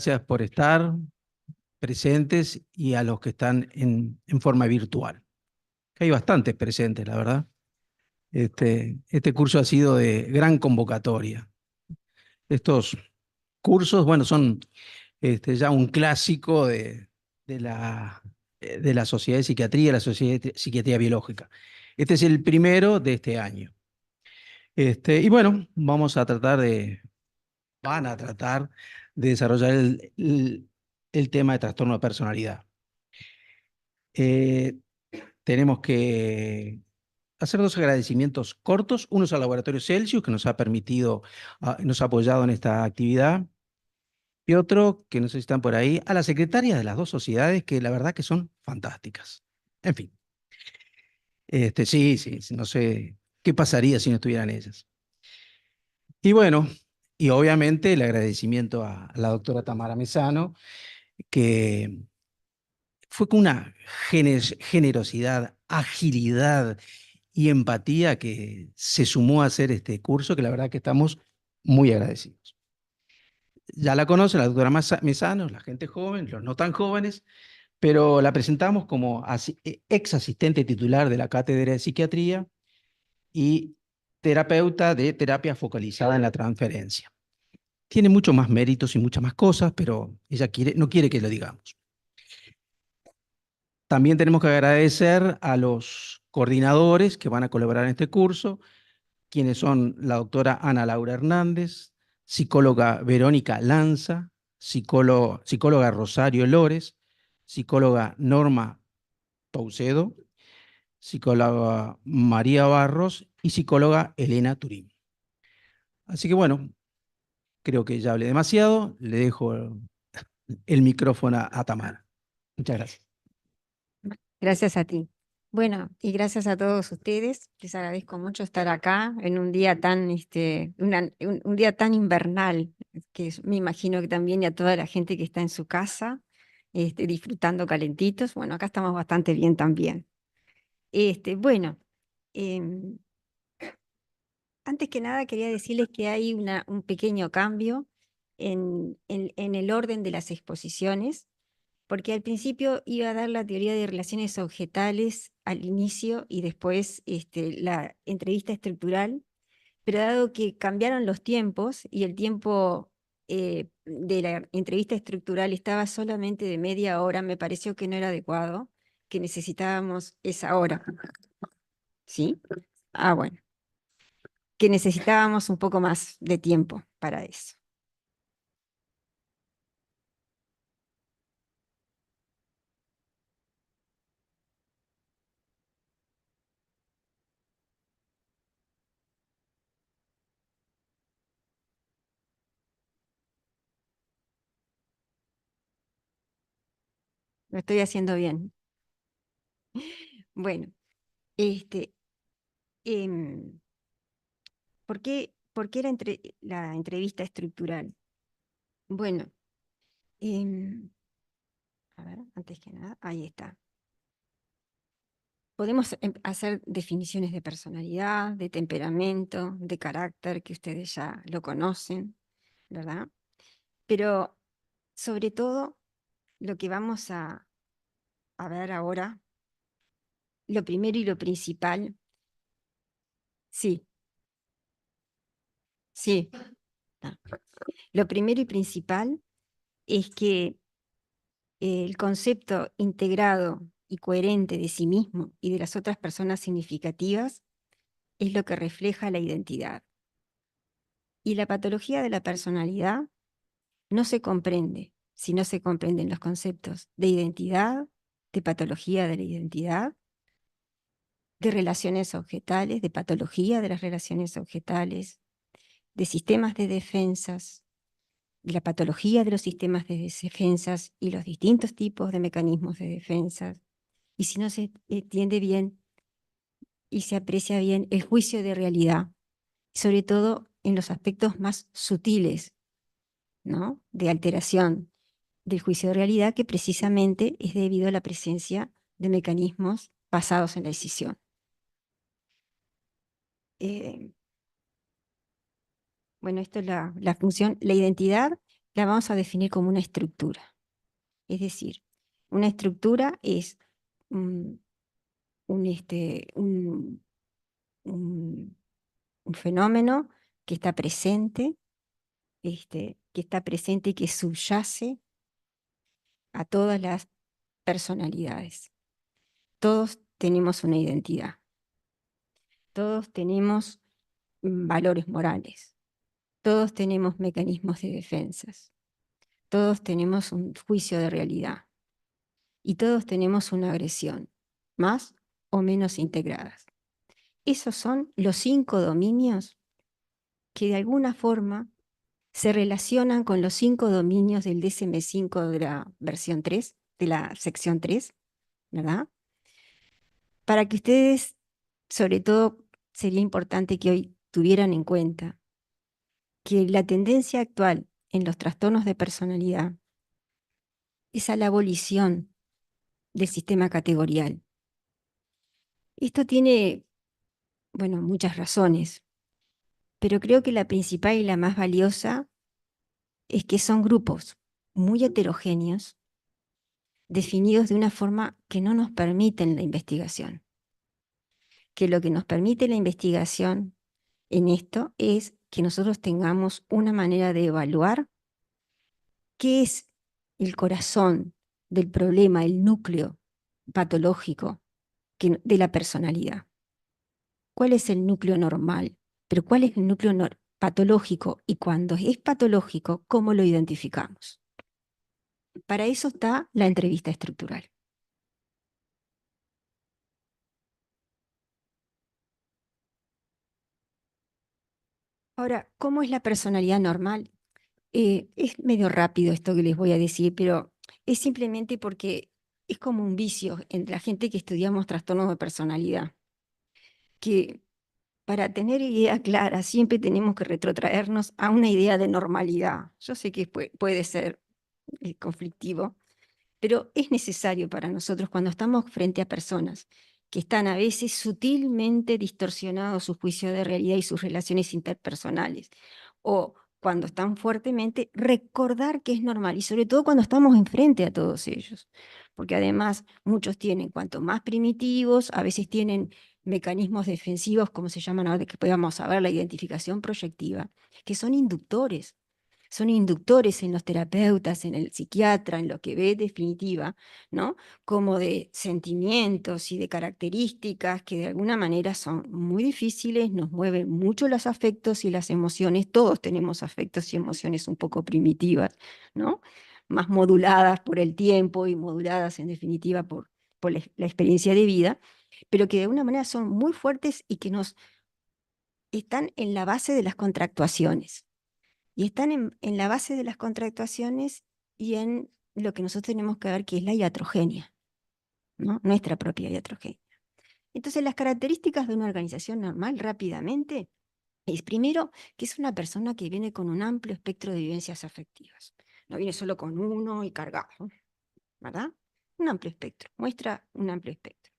gracias por estar presentes y a los que están en forma virtual. Hay bastantes presentes, la verdad. Este curso ha sido de gran convocatoria. Estos cursos, bueno, son ya un clásico de la Sociedad de Psiquiatría, la Sociedad de Psiquiatría Biológica. Este es el primero de este año. Y bueno, van a tratar de desarrollar el tema de trastorno de personalidad. Eh, Tenemos que hacer dos agradecimientos cortos. Uno es al Laboratorio Celsius, que nos ha permitido, nos ha apoyado en esta actividad. Y otro, que no sé si están por ahí, a las secretarias de las dos sociedades, que la verdad que son fantásticas. En fin, sí, no sé qué pasaría si no estuvieran ellas. Y bueno, y obviamente el agradecimiento a la doctora Tamara Mesano, que fue con una generosidad, agilidad y empatía que se sumó a hacer este curso, que la verdad que estamos muy agradecidos. Ya la conocen, la doctora Mesano, la gente joven, los no tan jóvenes, pero la presentamos como ex asistente titular de la Cátedra de Psiquiatría y terapeuta de terapia focalizada en la transferencia. Tiene muchos más méritos y muchas más cosas, pero ella no quiere que lo digamos. También tenemos que agradecer a los coordinadores que van a colaborar en este curso, quienes son la doctora Ana Laura Hernández, psicóloga Verónica Lanza, psicóloga Rosario Lores, psicóloga Norma Toucedo, psicóloga María Barros y psicóloga Elena Turín. Así que bueno, creo que ya hablé demasiado, le dejo el micrófono a Tamara. Muchas gracias. Gracias a ti. Bueno, y gracias a todos ustedes. Les agradezco mucho estar acá en un día tan, un día tan invernal, me imagino que también y a toda la gente que está en su casa, disfrutando calentitos. Bueno, acá estamos bastante bien también. Bueno, em, antes que nada quería decirles que hay un pequeño cambio en el orden de las exposiciones, porque al principio iba a dar la teoría de relaciones objetales al inicio y después la entrevista estructural, pero dado que cambiaron los tiempos y el tiempo de la entrevista estructural estaba solamente de media hora, me pareció que no era adecuado, que necesitábamos esa hora. ¿Sí? Ah, bueno, que necesitábamos un poco más de tiempo para eso. Lo estoy haciendo bien. Bueno, este, em, por qué la entrevista estructural? Bueno, a ver, antes que nada, ahí está. Podemos hacer definiciones de personalidad, de temperamento, de carácter, que ustedes ya lo conocen, ¿verdad? Pero sobre todo, lo que vamos a ver ahora, lo primero y lo principal, sí, sí. Ah. Lo primero y principal es que el concepto integrado y coherente de sí mismo y de las otras personas significativas es lo que refleja la identidad. Y la patología de la personalidad no se comprende si no se comprenden los conceptos de identidad, de patología de la identidad, de relaciones objetales, de patología de las relaciones objetales, de sistemas de defensas, de la patología de los sistemas de defensas y los distintos tipos de mecanismos de defensa. Y si no se entiende bien y se aprecia bien el juicio de realidad, sobre todo en los aspectos más sutiles, ¿no?, de alteración del juicio de realidad, que precisamente es debido a la presencia de mecanismos basados en la decisión. Bueno, esto es la función. La identidad la vamos a definir como una estructura. Es decir, una estructura es un, un, este, un fenómeno que está presente, y que subyace a todas las personalidades. Todos tenemos una identidad, todos tenemos valores morales, todos tenemos mecanismos de defensas, todos tenemos un juicio de realidad y todos tenemos una agresión, más o menos integradas. Esos son los 5 dominios que de alguna forma se relacionan con los 5 dominios del DSM-5 de la versión 3, de la sección 3, ¿verdad? Para que ustedes, sobre todo, sería importante que hoy tuvieran en cuenta que la tendencia actual en los trastornos de personalidad es a la abolición del sistema categorial. Esto tiene, bueno, muchas razones, pero creo que la principal y la más valiosa es que son grupos muy heterogéneos, definidos de una forma que no nos permiten la investigación. Que lo que nos permite la investigación en esto es que nosotros tengamos una manera de evaluar qué es el corazón del problema, el núcleo patológico de la personalidad. ¿Cuál es el núcleo normal? Pero ¿cuál es el núcleo patológico? Y cuando es patológico, ¿cómo lo identificamos? Para eso está la entrevista estructural. Ahora, ¿cómo es la personalidad normal? Es medio rápido esto que les voy a decir, pero es simplemente porque es como un vicio entre la gente que estudiamos trastornos de personalidad, que para tener idea clara siempre tenemos que retrotraernos a una idea de normalidad. Yo sé que puede ser conflictivo, pero es necesario para nosotros cuando estamos frente a personas que están a veces sutilmente distorsionados su juicio de realidad y sus relaciones interpersonales, o cuando están fuertemente, recordar que es normal, y sobre todo cuando estamos enfrente a todos ellos, porque además muchos tienen, cuanto más primitivos, a veces tienen mecanismos defensivos, como se llaman ahora, que podamos saber la identificación proyectiva, que son inductores en los terapeutas, en el psiquiatra, en lo que ve definitiva, ¿no? Como de sentimientos y de características que de alguna manera son muy difíciles, nos mueven mucho los afectos y las emociones, todos tenemos afectos y emociones un poco primitivas, ¿no? Más moduladas por el tiempo y moduladas en definitiva por la experiencia de vida, pero que de alguna manera son muy fuertes y que nos están en la base de las contractuaciones. Y están en la base de las contractuaciones y en lo que nosotros tenemos que ver, que es la iatrogenia, ¿no? Nuestra propia iatrogenia. Entonces, las características de una organización normal, rápidamente, es primero que es una persona que viene con un amplio espectro de vivencias afectivas. No viene solo con uno y cargado, ¿verdad? Un amplio espectro, muestra un amplio espectro.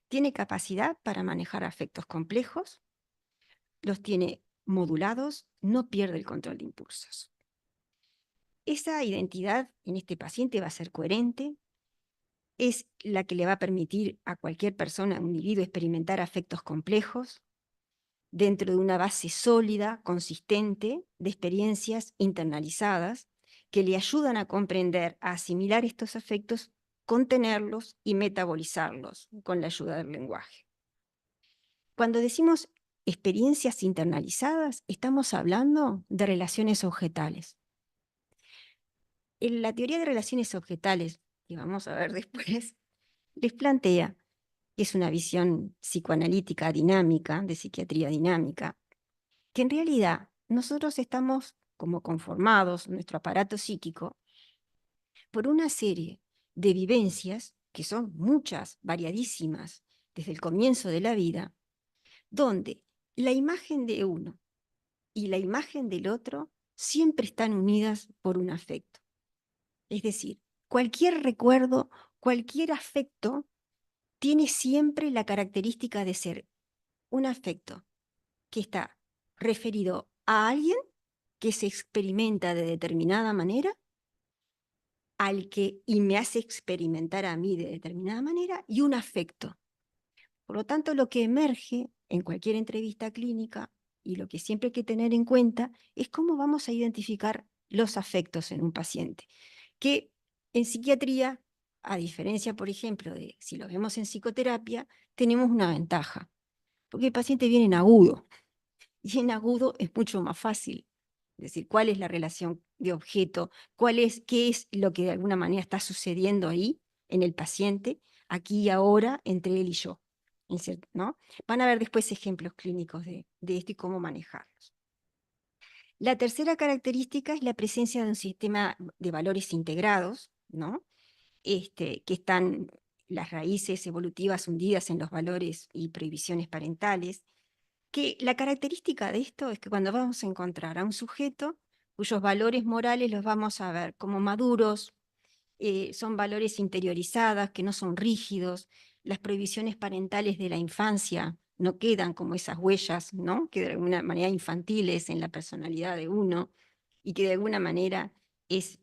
Tiene capacidad para manejar afectos complejos, los tiene modulados, no pierde el control de impulsos. Esa identidad en este paciente va a ser coherente, es la que le va a permitir a cualquier persona, a un individuo, experimentar afectos complejos dentro de una base sólida, consistente, de experiencias internalizadas que le ayudan a comprender, a asimilar estos afectos, contenerlos y metabolizarlos con la ayuda del lenguaje. Cuando decimos experiencias internalizadas, estamos hablando de relaciones objetales. En la teoría de relaciones objetales, que vamos a ver después, les plantea que es una visión psicoanalítica dinámica, de psiquiatría dinámica, que en realidad nosotros estamos como conformados, nuestro aparato psíquico, por una serie de vivencias, que son muchas, variadísimas, desde el comienzo de la vida, donde la imagen de uno y la imagen del otro siempre están unidas por un afecto. Es decir, cualquier recuerdo, cualquier afecto, tiene siempre la característica de ser un afecto que está referido a alguien que se experimenta de determinada manera y me hace experimentar a mí de determinada manera, y un afecto. Por lo tanto, lo que emerge en cualquier entrevista clínica y lo que siempre hay que tener en cuenta es cómo vamos a identificar los afectos en un paciente. Que en psiquiatría, a diferencia, por ejemplo, de si lo vemos en psicoterapia, tenemos una ventaja, porque el paciente viene en agudo, y en agudo es mucho más fácil. Es decir, cuál es la relación de objeto, qué es lo que de alguna manera está sucediendo ahí en el paciente, aquí y ahora, entre él y yo. ¿No? Van a ver después ejemplos clínicos de esto y cómo manejarlos. La tercera característica es la presencia de un sistema de valores integrados, ¿no? Que están las raíces evolutivas hundidas en los valores y prohibiciones parentales, que la característica de esto es que cuando vamos a encontrar a un sujeto cuyos valores morales los vamos a ver como maduros, son valores interiorizados, que no son rígidos, las prohibiciones parentales de la infancia no quedan como esas huellas, ¿no? Que de alguna manera infantiles en la personalidad de uno, y que de alguna manera es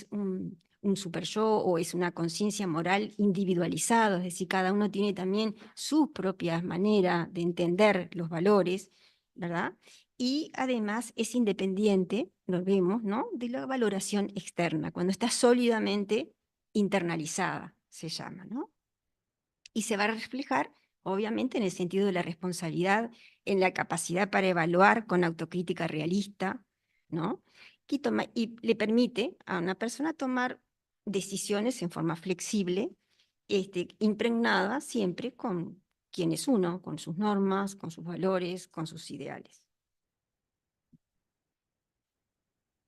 un super yo o es una conciencia moral individualizada, es decir, cada uno tiene también sus propias maneras de entender los valores, ¿verdad? Y además es independiente, lo vemos, ¿no?, de la valoración externa, cuando está sólidamente internalizada, se llama, ¿no? Y se va a reflejar, obviamente, en el sentido de la responsabilidad, en la capacidad para evaluar con autocrítica realista, ¿no? Y le permite a una persona tomar decisiones en forma flexible, impregnada siempre con quién es uno, con sus normas, con sus valores, con sus ideales.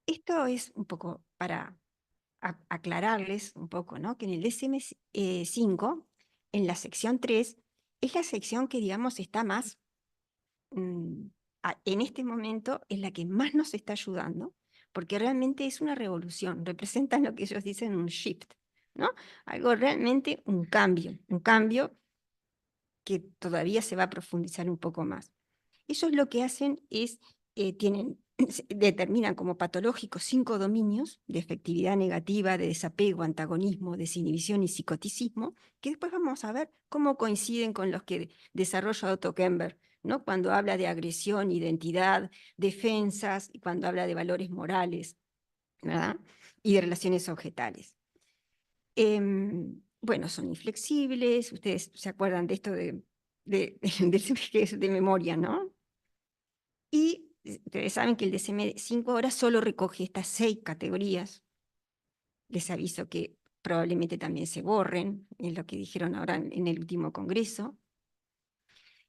Esto es un poco para aclararles un poco, ¿no?, que en el DSM-5, en la sección 3, es la sección que, digamos, está más, en este momento, es la que más nos está ayudando, porque realmente es una revolución, representan lo que ellos dicen un shift, ¿no? Algo realmente, un cambio que todavía se va a profundizar un poco más. Ellos lo que hacen es, determinan como patológicos 5 dominios de efectividad negativa, de desapego, antagonismo, desinhibición y psicoticismo, que después vamos a ver cómo coinciden con los que desarrolla Otto Kemper, ¿no?, cuando habla de agresión, identidad, defensas, y cuando habla de valores morales, ¿verdad?, y de relaciones objetales. Bueno, son inflexibles, ustedes se acuerdan de esto de memoria, ¿no? Y ustedes saben que el DSM-5 ahora solo recoge estas 6 categorías. Les aviso que probablemente también se borren, en lo que dijeron ahora en el último congreso.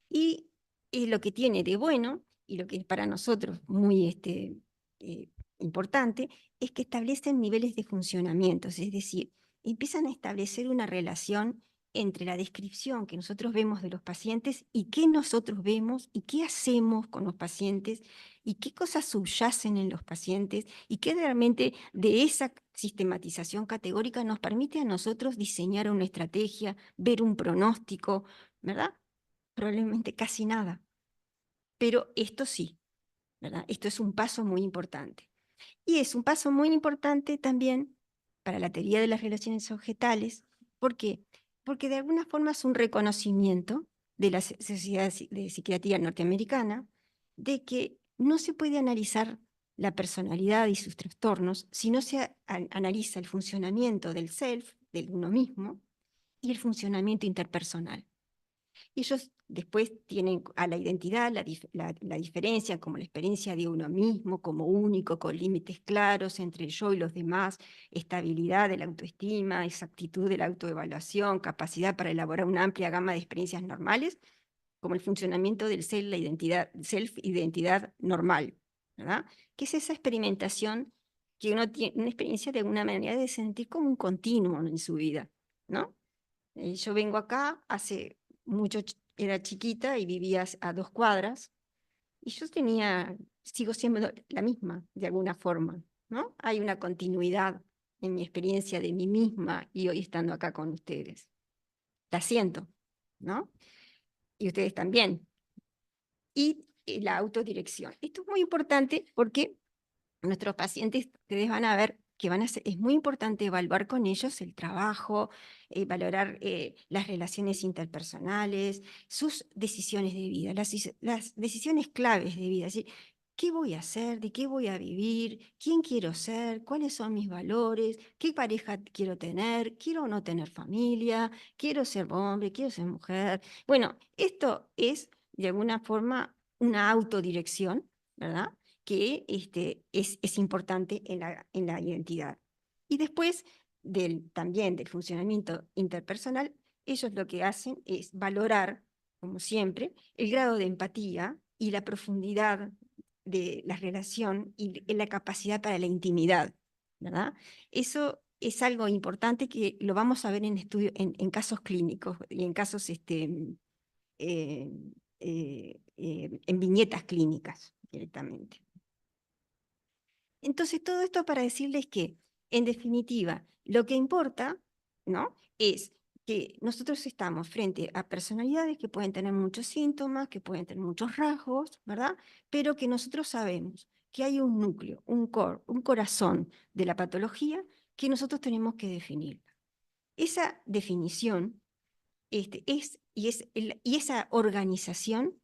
Y lo que tiene de bueno, y lo que es para nosotros muy importante, es que establecen niveles de funcionamiento, es decir, empiezan a establecer una relación entre la descripción que nosotros vemos de los pacientes y qué nosotros vemos y qué hacemos con los pacientes y qué cosas subyacen en los pacientes y qué realmente de esa sistematización categórica nos permite a nosotros diseñar una estrategia, ver un pronóstico, ¿verdad? Probablemente casi nada, pero esto sí, ¿verdad? Esto es un paso muy importante. Y es un paso muy importante también para la teoría de las relaciones objetales. ¿Por qué? Porque de alguna forma es un reconocimiento de la Sociedad de Psiquiatría Norteamericana de que no se puede analizar la personalidad y sus trastornos si no se analiza el funcionamiento del self, del uno mismo, y el funcionamiento interpersonal. Ellos después tienen a la identidad la diferencia como la experiencia de uno mismo, como único, con límites claros entre el yo y los demás, estabilidad de la autoestima, exactitud de la autoevaluación, capacidad para elaborar una amplia gama de experiencias normales, como el funcionamiento del self, la identidad, self-identidad normal, ¿verdad? Que es esa experimentación que uno tiene, una experiencia de alguna manera de sentir como un continuo en su vida, ¿no? Yo vengo acá, era chiquita y vivía a 2 cuadras, y yo sigo siendo la misma, de alguna forma, ¿no? Hay una continuidad en mi experiencia de mí misma y hoy estando acá con ustedes. La siento, ¿no? Y ustedes también. Y la autodirección. Esto es muy importante porque nuestros pacientes, ustedes van a ver que es muy importante evaluar con ellos el trabajo, valorar las relaciones interpersonales, sus decisiones de vida, las decisiones claves de vida. Es decir, ¿qué voy a hacer? ¿De qué voy a vivir? ¿Quién quiero ser? ¿Cuáles son mis valores? ¿Qué pareja quiero tener? ¿Quiero o no tener familia? ¿Quiero ser hombre? ¿Quiero ser mujer? Bueno, esto es de alguna forma una autodirección, ¿verdad? Que es importante en la identidad. Y después también del funcionamiento interpersonal, ellos lo que hacen es valorar, como siempre, el grado de empatía y la profundidad de la relación y la capacidad para la intimidad, ¿verdad? Eso es algo importante que lo vamos a ver en casos clínicos y en casos eh, en viñetas clínicas directamente. Entonces, todo esto para decirles que, en definitiva, lo que importa, ¿no?, es que nosotros estamos frente a personalidades que pueden tener muchos síntomas, que pueden tener muchos rasgos, ¿verdad? Pero que nosotros sabemos que hay un núcleo, un core, un corazón de la patología que nosotros tenemos que definir. Esa definición y esa organización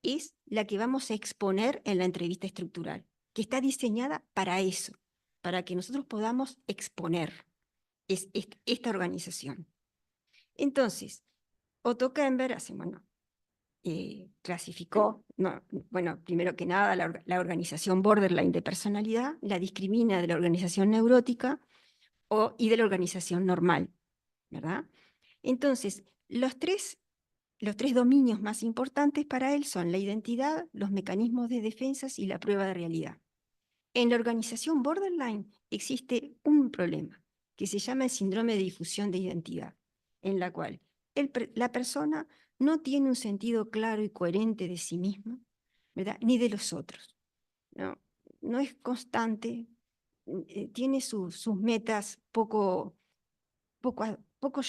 es la que vamos a exponer en la entrevista estructural, que está diseñada para eso, para que nosotros podamos exponer esta organización. Entonces, Otto Kemper clasificó, bueno, primero que nada, la organización borderline de personalidad, la discrimina de la organización neurótica y de la organización normal, ¿verdad? Entonces, los tres dominios más importantes para él son la identidad, los mecanismos de defensas y la prueba de realidad. En la organización borderline existe un problema que se llama el síndrome de difusión de identidad, en la cual la persona no tiene un sentido claro y coherente de sí misma, ¿verdad?, ni de los otros. No es constante, tiene sus metas poco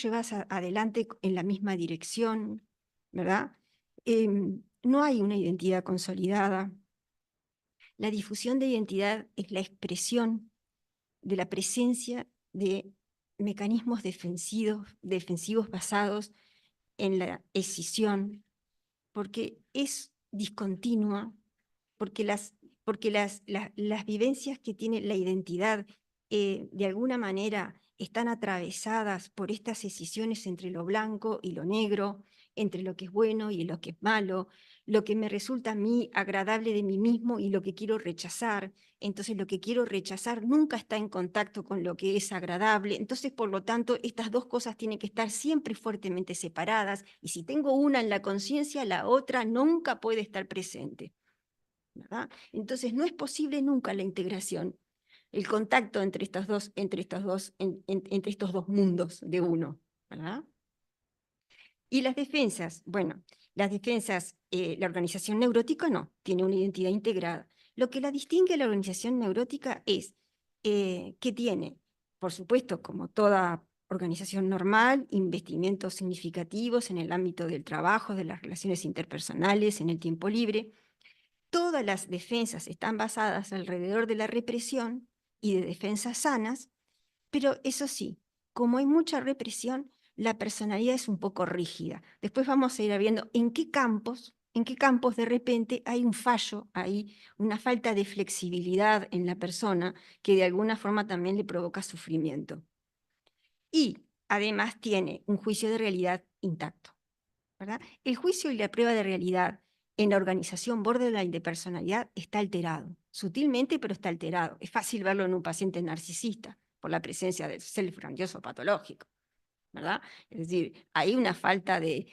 llevadas adelante en la misma dirección, ¿verdad? No hay una identidad consolidada. La difusión de identidad es la expresión de la presencia de mecanismos defensivos basados en la escisión, porque es discontinua, porque las vivencias que tiene la identidad de alguna manera están atravesadas por estas escisiones entre lo blanco y lo negro, entre lo que es bueno y lo que es malo, lo que me resulta a mí agradable de mí mismo y lo que quiero rechazar. Entonces lo que quiero rechazar nunca está en contacto con lo que es agradable. Entonces, por lo tanto, estas dos cosas tienen que estar siempre fuertemente separadas y si tengo una en la conciencia, la otra nunca puede estar presente, ¿verdad? Entonces no es posible nunca la integración, el contacto entre entre estos dos mundos de uno, ¿verdad? Y las defensas, bueno, la organización neurótica no, tiene una identidad integrada. Lo que la distingue a la organización neurótica es que tiene, por supuesto, como toda organización normal, investimentos significativos en el ámbito del trabajo, de las relaciones interpersonales, en el tiempo libre. Todas las defensas están basadas alrededor de la represión y de defensas sanas, pero eso sí, como hay mucha represión, la personalidad es un poco rígida. Después vamos a ir viendo en qué campos de repente hay un fallo, hay una falta de flexibilidad en la persona que de alguna forma también le provoca sufrimiento. Y además tiene un juicio de realidad intacto, ¿verdad? El juicio y la prueba de realidad en la organización borderline de personalidad está alterado, sutilmente, pero está alterado. Es fácil verlo en un paciente narcisista por la presencia del self grandioso patológico, ¿verdad? Es decir, hay una falta de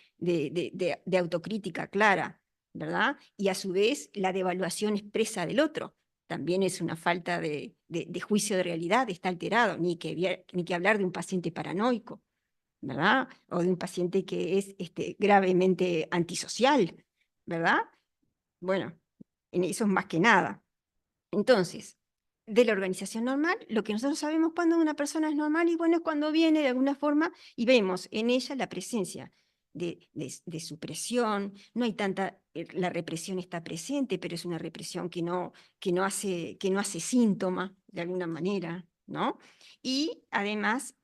autocrítica clara, ¿verdad? Y a su vez la devaluación expresa del otro también es una falta de juicio de realidad, está alterado, ni que hablar de un paciente paranoico, ¿verdad? O de un paciente que es gravemente antisocial, ¿verdad? Bueno, en eso es más que nada. Entonces, de la organización normal, lo que nosotros sabemos cuando una persona es normal y bueno es cuando viene de alguna forma y vemos en ella la presencia de supresión, no hay tanta, la represión está presente, pero es una represión que no hace síntoma de alguna manera, ¿no? Y además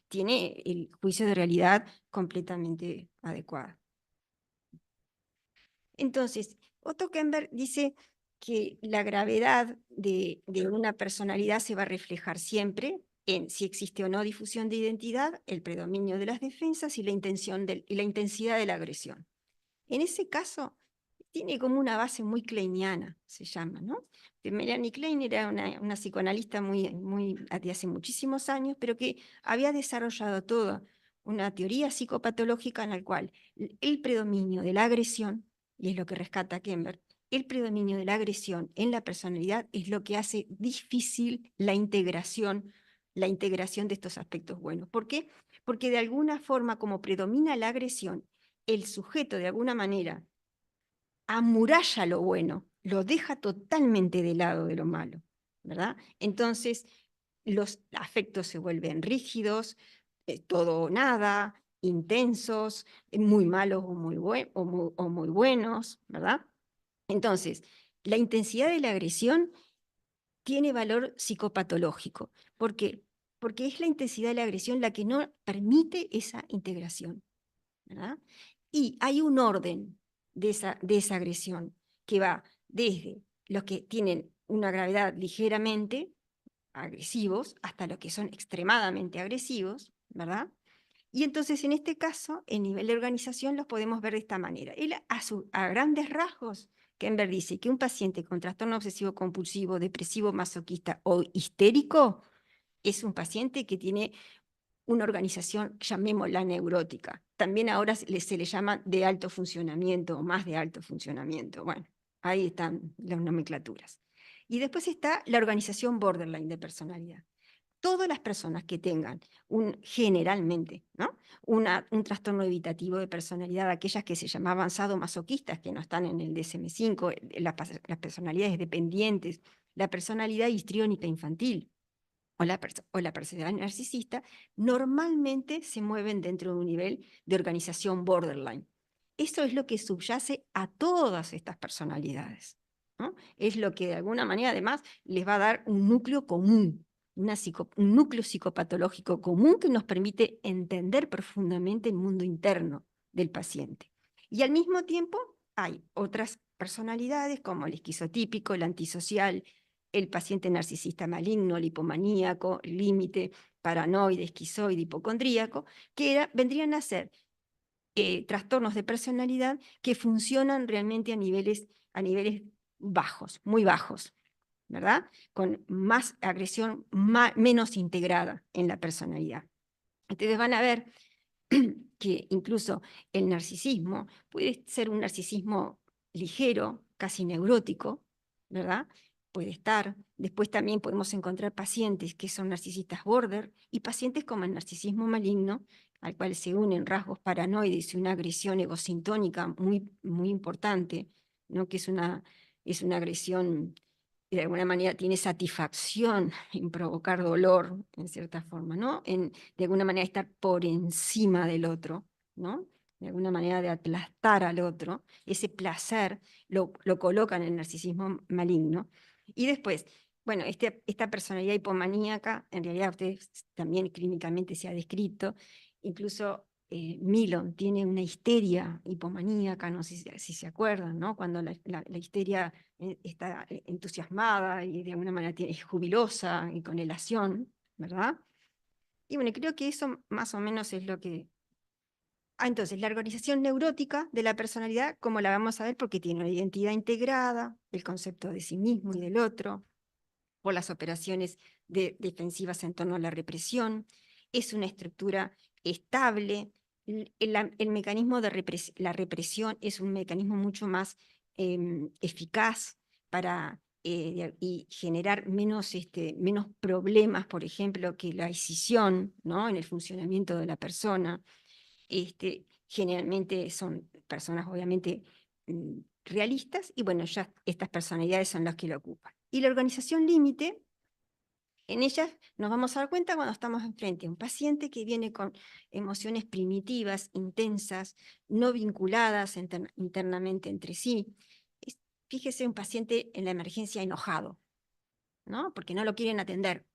tiene el juicio de realidad completamente adecuado. Entonces, Otto Kemper dice que la gravedad de una personalidad se va a reflejar siempre en si existe o no difusión de identidad, el predominio de las defensas y la intensidad de la agresión. En ese caso, tiene como una base muy kleiniana, se llama, ¿no? Melanie Klein era una psicoanalista de hace muchísimos años, pero que había desarrollado toda una teoría psicopatológica en la cual el predominio de la agresión, y es lo que rescata Kemper, el predominio de la agresión en la personalidad es lo que hace difícil la integración de estos aspectos buenos. ¿Por qué? Porque de alguna forma, como predomina la agresión, el sujeto de alguna manera amuralla lo bueno, lo deja totalmente de lado de lo malo, ¿verdad? Entonces, los afectos se vuelven rígidos, todo o nada, intensos, muy malos o muy buenos, ¿verdad? Entonces, la intensidad de la agresión tiene valor psicopatológico. ¿Por qué? Porque es la intensidad de la agresión la que no permite esa integración, ¿verdad? Y hay un orden de esa agresión que va desde los que tienen una gravedad ligeramente agresivos hasta los que son extremadamente agresivos, ¿verdad? Y entonces en este caso, el nivel de organización los podemos ver de esta manera. Él a grandes rasgos, Kemper dice que un paciente con trastorno obsesivo compulsivo, depresivo, masoquista o histérico es un paciente que tiene una organización, llamémosla neurótica. También ahora se le llama de alto funcionamiento o más de alto funcionamiento. Bueno, ahí están las nomenclaturas. Y después está la organización borderline de personalidad. Todas las personas que tengan generalmente, ¿no? Un trastorno evitativo de personalidad, aquellas que se llaman sadomasoquistas, que no están en el DSM-5, las personalidades dependientes, la personalidad histriónica infantil, o la personalidad narcisista, normalmente se mueven dentro de un nivel de organización borderline. Eso es lo que subyace a todas estas personalidades, ¿no? Es lo que de alguna manera además les va a dar un núcleo común, un núcleo psicopatológico común que nos permite entender profundamente el mundo interno del paciente. Y al mismo tiempo hay otras personalidades como el esquizotípico, el antisocial, el paciente narcisista maligno, el hipomaníaco, límite, paranoide, esquizoide, hipocondríaco, que vendrían a ser trastornos de personalidad que funcionan realmente a niveles bajos, muy bajos, ¿verdad? Con más agresión, menos integrada en la personalidad. Ustedes van a ver que incluso el narcisismo puede ser un narcisismo ligero, casi neurótico, ¿verdad? Puede estar. Después también podemos encontrar pacientes que son narcisistas border y pacientes como el narcisismo maligno, al cual se unen rasgos paranoides y una agresión egosintónica muy, muy importante, ¿no? Que es una agresión que de alguna manera tiene satisfacción en provocar dolor, en cierta forma, ¿no? De alguna manera estar por encima del otro, ¿no? De alguna manera de aplastar al otro, ese placer lo coloca en el narcisismo maligno. Y después, bueno, esta personalidad hipomaníaca, en realidad ustedes también clínicamente se ha descrito, incluso Milon tiene una histeria hipomaníaca, no sé si se acuerdan, ¿no? Cuando la histeria está entusiasmada y de alguna manera es jubilosa y con elación, ¿verdad? Y bueno, creo que eso más o menos es lo que... entonces, la organización neurótica de la personalidad, como la vamos a ver, porque tiene una identidad integrada, el concepto de sí mismo y del otro, por las operaciones defensivas en torno a la represión, es una estructura estable, el mecanismo de la represión es un mecanismo mucho más eficaz para y generar menos problemas, por ejemplo, que la escisión, ¿no? En el funcionamiento de la persona. Generalmente son personas obviamente realistas y bueno, ya estas personalidades son las que lo ocupan. Y la organización límite En ellas nos vamos a dar cuenta cuando estamos enfrente a un paciente que viene con emociones primitivas, intensas, no vinculadas internamente entre sí. Fíjese un paciente en la emergencia enojado, ¿no? Porque no lo quieren atender.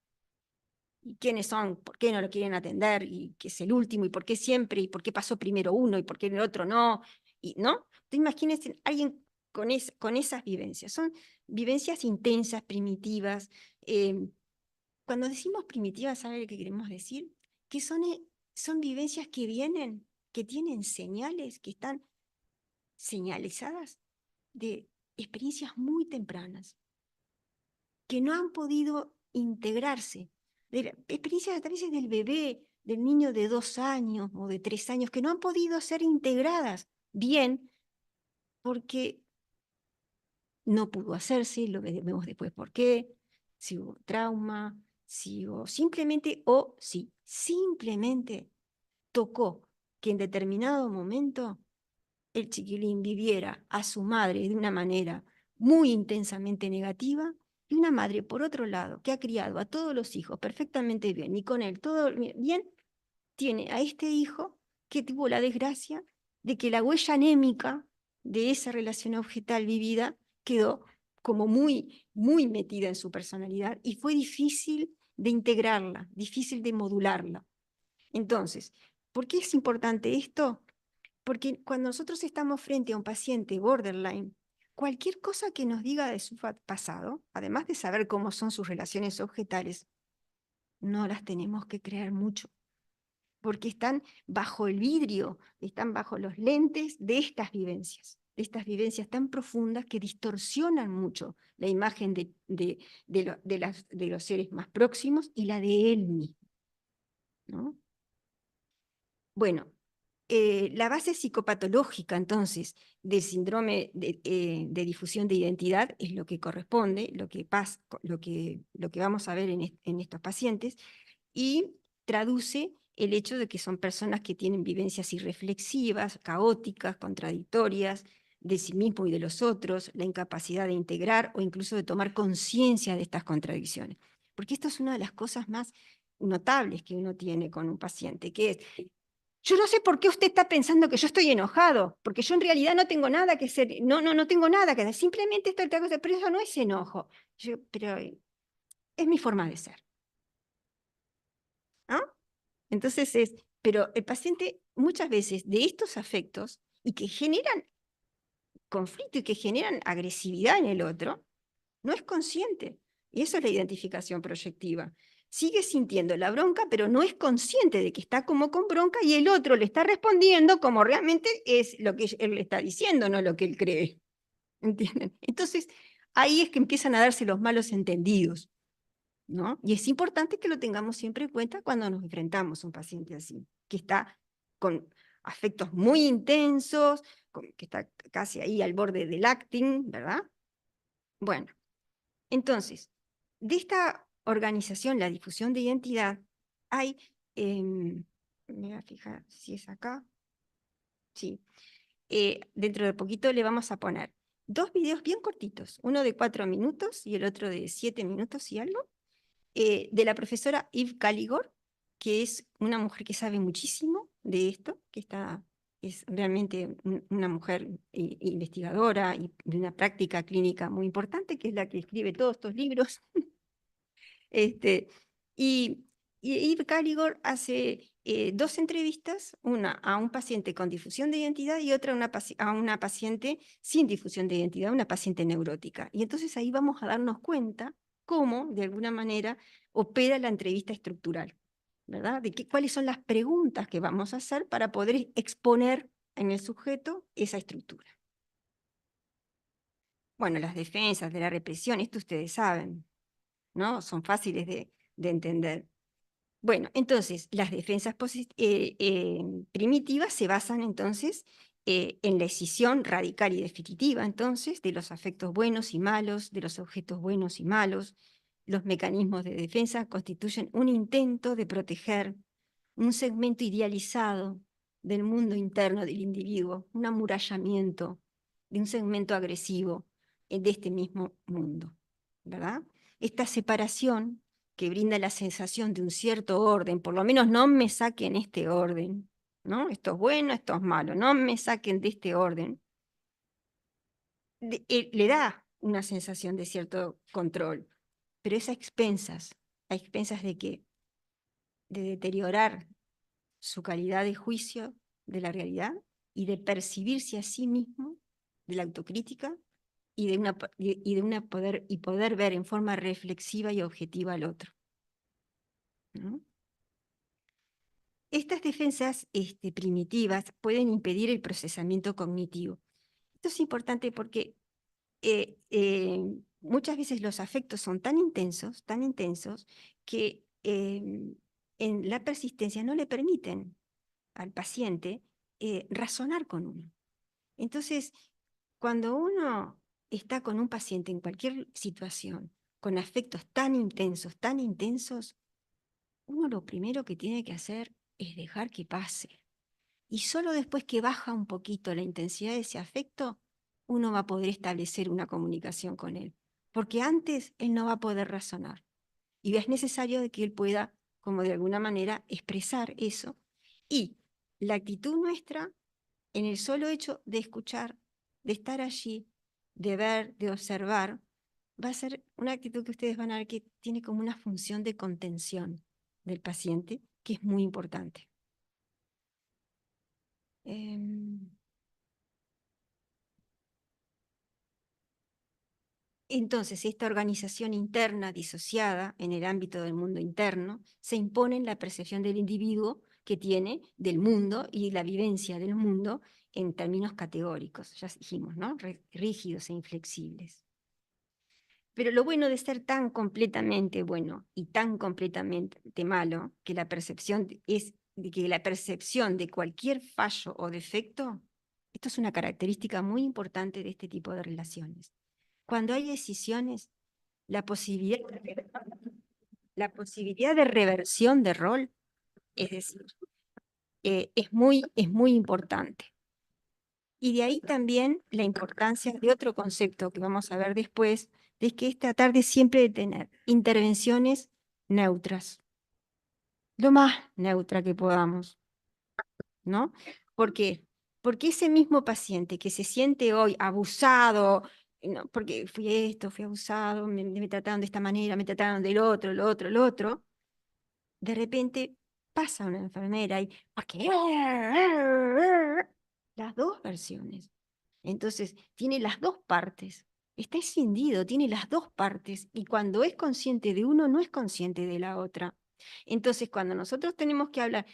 ¿Y quiénes son? ¿Por qué no lo quieren atender? ¿Y qué es el último? ¿Y por qué siempre? ¿Y por qué pasó primero uno? ¿Y por qué el otro no? ¿Y, no? Te imagínense alguien con esas vivencias. Son vivencias intensas, primitivas. Cuando decimos primitivas, ¿sabe lo que queremos decir? Que son vivencias que vienen, que tienen señales, que están señalizadas de experiencias muy tempranas, que no han podido integrarse, de experiencias a veces del bebé, del niño de 2 años o de 3 años, que no han podido ser integradas bien porque no pudo hacerse, lo vemos después por qué, si hubo trauma, si hubo simplemente, o si simplemente tocó que en determinado momento el chiquilín viviera a su madre de una manera muy intensamente negativa, y una madre, por otro lado, que ha criado a todos los hijos perfectamente bien y con él todo bien, tiene a este hijo que tuvo la desgracia de que la huella anémica de esa relación objetal vivida quedó como muy, muy metida en su personalidad y fue difícil de integrarla, difícil de modularla. Entonces, ¿por qué es importante esto? Porque cuando nosotros estamos frente a un paciente borderline, cualquier cosa que nos diga de su pasado, además de saber cómo son sus relaciones objetales, no las tenemos que creer mucho, porque están bajo el vidrio, están bajo los lentes de estas vivencias tan profundas que distorsionan mucho la imagen de los seres más próximos y la de él mismo, ¿no? Bueno, la base psicopatológica, entonces, del síndrome de difusión de identidad es lo que corresponde, lo que vamos a ver en estos pacientes, y traduce el hecho de que son personas que tienen vivencias irreflexivas, caóticas, contradictorias, de sí mismo y de los otros, la incapacidad de integrar o incluso de tomar conciencia de estas contradicciones. Porque esto es una de las cosas más notables que uno tiene con un paciente, que es: yo no sé por qué usted está pensando que yo estoy enojado, porque yo en realidad no tengo nada que ser, no tengo nada que hacer, simplemente esto, pero eso no es enojo. Pero es mi forma de ser, ¿no? Entonces pero el paciente muchas veces de estos afectos y que generan conflicto y que generan agresividad en el otro, no es consciente. Y eso es la identificación proyectiva. Sigue sintiendo la bronca, pero no es consciente de que está como con bronca y el otro le está respondiendo como realmente es lo que él le está diciendo, no lo que él cree. ¿Entienden? Entonces, ahí es que empiezan a darse los malos entendidos, ¿no? Y es importante que lo tengamos siempre en cuenta cuando nos enfrentamos a un paciente así, que está con afectos muy intensos, que está casi ahí al borde del acting, ¿verdad? Bueno, entonces, de esta organización, la difusión de identidad, hay, me voy a fijar si es acá, sí, dentro de poquito le vamos a poner 2 videos bien cortitos, uno de 4 minutos y el otro de 7 minutos y algo, de la profesora Eve Caligor, que es una mujer que sabe muchísimo de esto, es realmente una mujer investigadora y de una práctica clínica muy importante, que es la que escribe todos estos libros. Este, y, y Eve Caligor hace 2 entrevistas, una a un paciente con difusión de identidad y otra a una paciente sin difusión de identidad, una paciente neurótica. Y entonces ahí vamos a darnos cuenta cómo, de alguna manera, opera la entrevista estructural, ¿verdad? Cuáles son las preguntas que vamos a hacer para poder exponer en el sujeto esa estructura. Bueno, las defensas de la represión, esto ustedes saben, ¿no? Son fáciles de entender. Bueno, entonces, las defensas primitivas se basan entonces en la escisión radical y definitiva, entonces, de los afectos buenos y malos, de los objetos buenos y malos. Los mecanismos de defensa constituyen un intento de proteger un segmento idealizado del mundo interno del individuo, un amurallamiento de un segmento agresivo de este mismo mundo, ¿verdad? Esta separación que brinda la sensación de un cierto orden, por lo menos no me saquen este orden, ¿no? Esto es bueno, esto es malo, no me saquen de este orden, le da una sensación de cierto control, pero es a expensas de que de deteriorar su calidad de juicio de la realidad y de percibirse a sí mismo, de la autocrítica y y poder ver en forma reflexiva y objetiva al otro, ¿no? Estas defensas primitivas pueden impedir el procesamiento cognitivo. Esto es importante porque muchas veces los afectos son tan intensos, que en la persistencia no le permiten al paciente razonar con uno. Entonces, cuando uno está con un paciente en cualquier situación, con afectos tan intensos, uno lo primero que tiene que hacer es dejar que pase. Y solo después que baja un poquito la intensidad de ese afecto, uno va a poder establecer una comunicación con él. Porque antes él no va a poder razonar. Y es necesario de que él pueda, como de alguna manera, expresar eso. Y la actitud nuestra, en el solo hecho de escuchar, de estar allí, de ver, de observar, va a ser una actitud que ustedes van a ver que tiene como una función de contención del paciente, que es muy importante. Em, Entonces, esta organización interna disociada en el ámbito del mundo interno se impone en la percepción del individuo que tiene del mundo y la vivencia del mundo en términos categóricos, ya dijimos, ¿no? Rígidos e inflexibles. Pero lo bueno de ser tan completamente bueno y tan completamente malo, que la percepción es de que la percepción de cualquier fallo o defecto, esto es una característica muy importante de este tipo de relaciones. Cuando hay decisiones, la la posibilidad de reversión de rol, es decir, es muy importante. Y de ahí también la importancia de otro concepto que vamos a ver después, de que es tratar de siempre de tener intervenciones neutras, lo más neutra que podamos, ¿no? ¿Por qué? Porque ese mismo paciente que se siente hoy abusado, no, porque fui abusado, me trataron de esta manera, me trataron del otro, lo otro, de repente pasa una enfermera y, porque las dos versiones. Entonces, tiene las dos partes. Está escindido, tiene las dos partes. Y cuando es consciente de uno, no es consciente de la otra. Entonces, cuando nosotros tenemos que hablar,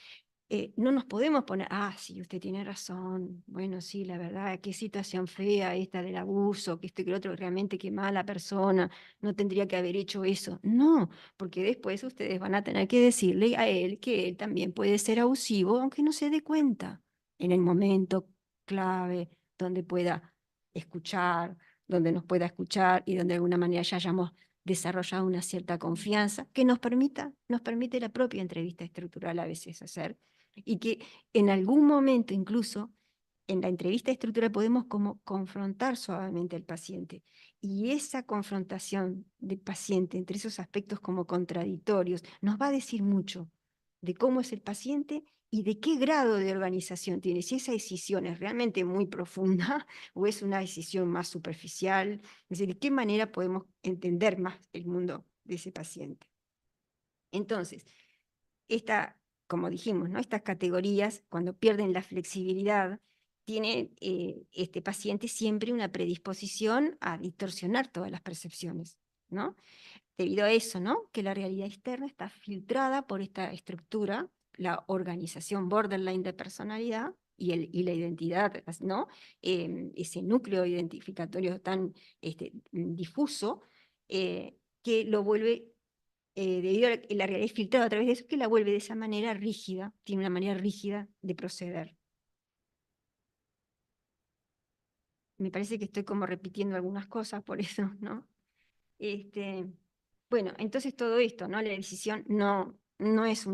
no nos podemos poner, ah, sí, usted tiene razón, bueno, sí, la verdad, qué situación fea esta del abuso, que esto y que lo otro, realmente qué mala persona, no tendría que haber hecho eso. No, porque después ustedes van a tener que decirle a él que él también puede ser abusivo, aunque no se dé cuenta, en el momento clave, donde pueda escuchar, donde nos pueda escuchar y donde de alguna manera ya hayamos desarrollado una cierta confianza que nos permite la propia entrevista estructural a veces hacer y que en algún momento incluso en la entrevista estructural podemos como confrontar suavemente al paciente. Y esa confrontación del paciente entre esos aspectos como contradictorios nos va a decir mucho de cómo es el paciente y de qué grado de organización tiene. Si esa decisión es realmente muy profunda o es una decisión más superficial, es decir, de qué manera podemos entender más el mundo de ese paciente. Entonces, como dijimos, ¿no? Estas categorías, cuando pierden la flexibilidad, tiene este paciente siempre una predisposición a distorsionar todas las percepciones, ¿no? Debido a eso, ¿no? Que la realidad externa está filtrada por esta estructura, la organización borderline de personalidad y la identidad, ¿no? Ese núcleo identificatorio tan difuso, que lo vuelve debido a que la realidad es filtrada a través de eso, que la vuelve de esa manera rígida, tiene una manera rígida de proceder. Me parece que estoy como repitiendo algunas cosas por eso, ¿no? Bueno, entonces todo esto, ¿no? La decisión no es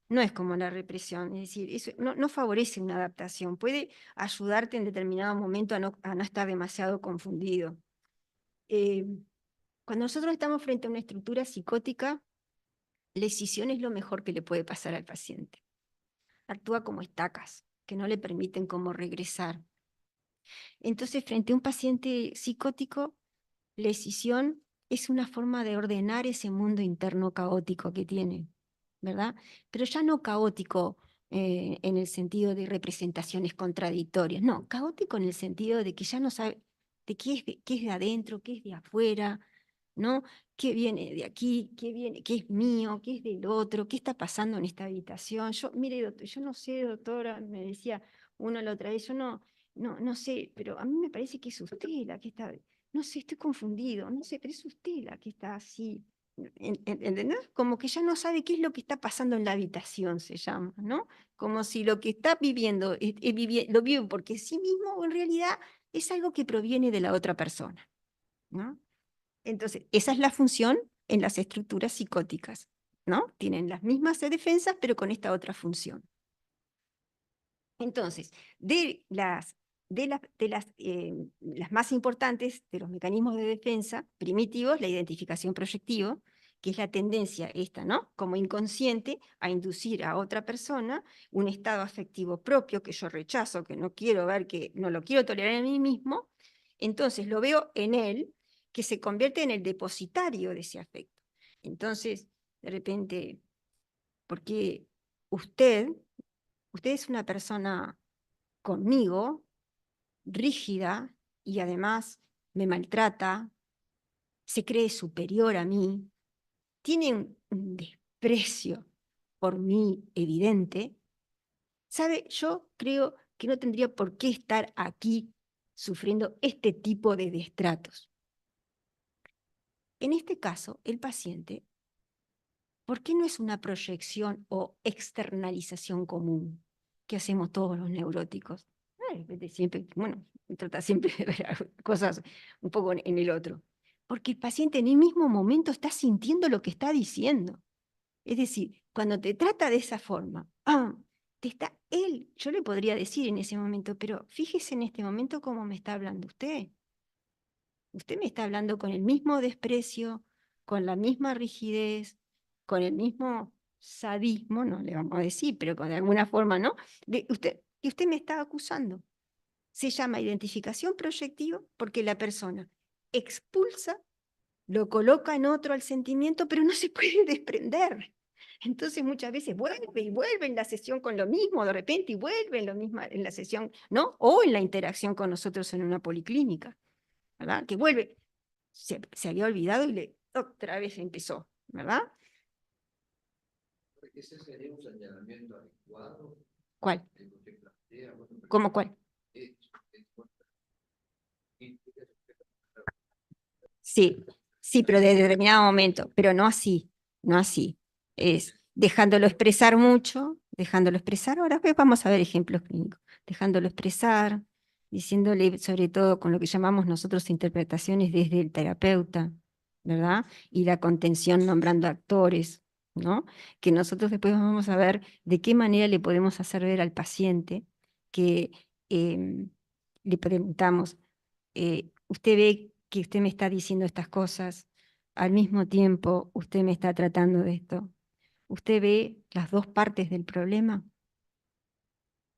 no es como la represión, es decir, eso no favorece una adaptación, puede ayudarte en determinado momento a no estar demasiado confundido. Cuando nosotros estamos frente a una estructura psicótica, la escisión es lo mejor que le puede pasar al paciente. Actúa como estacas, que no le permiten como regresar. Entonces, frente a un paciente psicótico, la escisión es una forma de ordenar ese mundo interno caótico que tiene, ¿verdad? Pero ya no caótico en el sentido de representaciones contradictorias, no, caótico en el sentido de que ya no sabe de qué es de adentro, qué es de afuera, ¿no? ¿Qué viene de aquí? ¿Qué es mío? ¿Qué es del otro? ¿Qué está pasando en esta habitación? Mire, doctor, yo no sé, doctora, me decía uno la otra vez, yo no sé, pero a mí me parece que es usted la que está, no sé, estoy confundido, no sé, pero es usted la que está así. ¿Entendés? Como que ya no sabe qué es lo que está pasando en la habitación, se llama, ¿no? Como si lo que está viviendo lo vive porque sí mismo o en realidad es algo que proviene de la otra persona, ¿no? Entonces, esa es la función en las estructuras psicóticas, ¿no? Tienen las mismas defensas, pero con esta otra función. Entonces, las más importantes de los mecanismos de defensa primitivos, la identificación proyectiva, que es la tendencia esta, ¿no? Como inconsciente a inducir a otra persona un estado afectivo propio que yo rechazo, que no quiero ver, que no lo quiero tolerar en mí mismo, entonces lo veo en él, que se convierte en el depositario de ese afecto. Entonces, de repente, porque usted es una persona conmigo, rígida, y además me maltrata, se cree superior a mí, tiene un desprecio por mí evidente, ¿sabe? Yo creo que no tendría por qué estar aquí sufriendo este tipo de destratos. En este caso, el paciente, ¿por qué no es una proyección o externalización común que hacemos todos los neuróticos? Siempre, bueno, trata siempre de ver cosas un poco en el otro. Porque el paciente en el mismo momento está sintiendo lo que está diciendo. Es decir, cuando te trata de esa forma, yo le podría decir en ese momento, pero fíjese en este momento cómo me está hablando usted. Usted me está hablando con el mismo desprecio, con la misma rigidez, con el mismo sadismo, no le vamos a decir, pero de alguna forma, ¿no? Que usted me está acusando. Se llama identificación proyectiva porque la persona expulsa, lo coloca en otro al sentimiento, pero no se puede desprender. Entonces muchas veces vuelve y vuelve en la sesión con lo mismo, de repente, y vuelve en lo mismo en la sesión, ¿no? O en la interacción con nosotros en una policlínica, ¿verdad? Que vuelve, se había olvidado y otra vez empezó, ¿verdad? Ese sería un señalamiento adecuado. ¿Cuál? De lo que plantea, bueno, ¿Cómo cuál? Sí, sí, pero de determinado momento, pero no así, no así. Es dejándolo expresar mucho, dejándolo expresar. Ahora pues vamos a ver ejemplos clínicos. Dejándolo expresar, diciéndole sobre todo con lo que llamamos nosotros interpretaciones desde el terapeuta, ¿verdad? Y la contención nombrando actores, ¿no? Que nosotros después vamos a ver de qué manera le podemos hacer ver al paciente que le preguntamos, usted ve que usted me está diciendo estas cosas, al mismo tiempo usted me está tratando de esto. ¿Usted ve las dos partes del problema?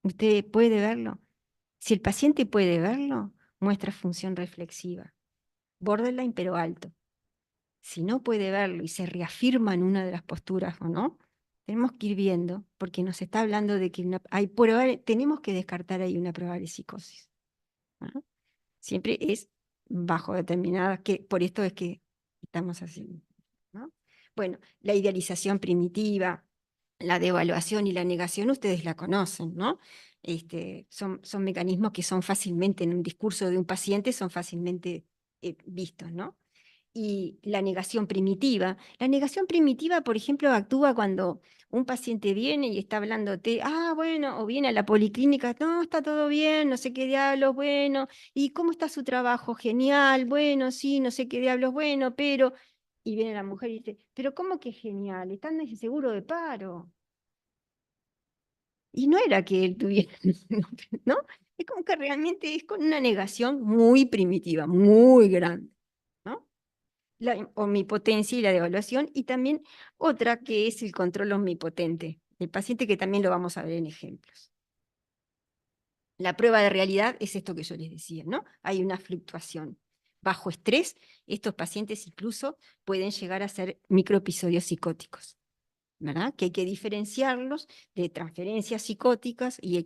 ¿Usted puede verlo? Si el paciente puede verlo, muestra función reflexiva, borderline pero alto. Si no puede verlo y se reafirma en una de las posturas o no, tenemos que ir viendo, porque nos está hablando de que tenemos que descartar ahí una probable psicosis. ¿No? Siempre es bajo determinadas, que por esto es que estamos haciendo, ¿no? Bueno, la idealización primitiva, la devaluación y la negación, ustedes la conocen, ¿no? Son mecanismos que son fácilmente, en un discurso de un paciente, son fácilmente vistos, ¿no? Y la negación primitiva, por ejemplo, actúa cuando un paciente viene y está hablándote, bueno, o viene a la policlínica, no, está todo bien, no sé qué diablos, bueno, ¿y cómo está su trabajo? Genial, bueno, sí, no sé qué diablos, bueno, pero, y viene la mujer y dice, pero ¿cómo que genial? Están en seguro de paro. Y no era que él tuviera, ¿no? Es como que realmente es con una negación muy primitiva, muy grande, ¿no? la omnipotencia y la devaluación, y también otra que es el control omnipotente del paciente, que también lo vamos a ver en ejemplos. La prueba de realidad es esto que yo les decía, ¿no? Hay una fluctuación. Bajo estrés, estos pacientes incluso pueden llegar a ser microepisodios psicóticos, ¿verdad? Que hay que diferenciarlos de transferencias psicóticas y hay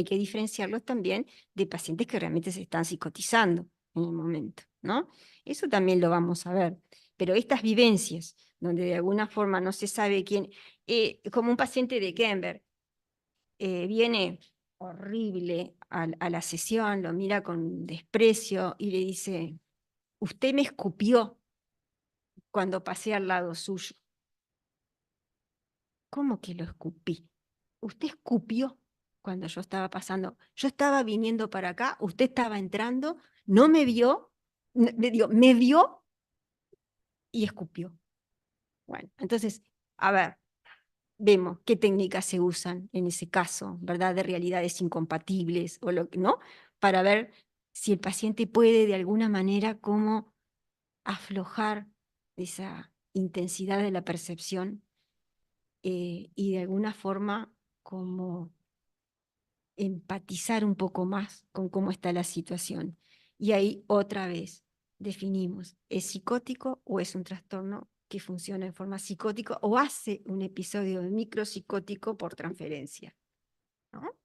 que diferenciarlos también de pacientes que realmente se están psicotizando en el momento, ¿no? Eso también lo vamos a ver. Pero estas vivencias, donde de alguna forma no se sabe quién, como un paciente de Kemper, viene horrible a la sesión, lo mira con desprecio y le dice, usted me escupió cuando pasé al lado suyo. ¿Cómo que lo escupí? Usted escupió cuando yo estaba pasando. Yo estaba viniendo para acá, usted estaba entrando, no me vio, me vio y escupió. Bueno, entonces, a ver, vemos qué técnicas se usan en ese caso, ¿verdad? De realidades incompatibles o lo que, ¿no? Para ver si el paciente puede de alguna manera como aflojar esa intensidad de la percepción y de alguna forma como empatizar un poco más con cómo está la situación. Y ahí otra vez definimos, ¿es psicótico o es un trastorno que funciona en forma psicótica o hace un episodio de micropsicótico por transferencia, ¿no?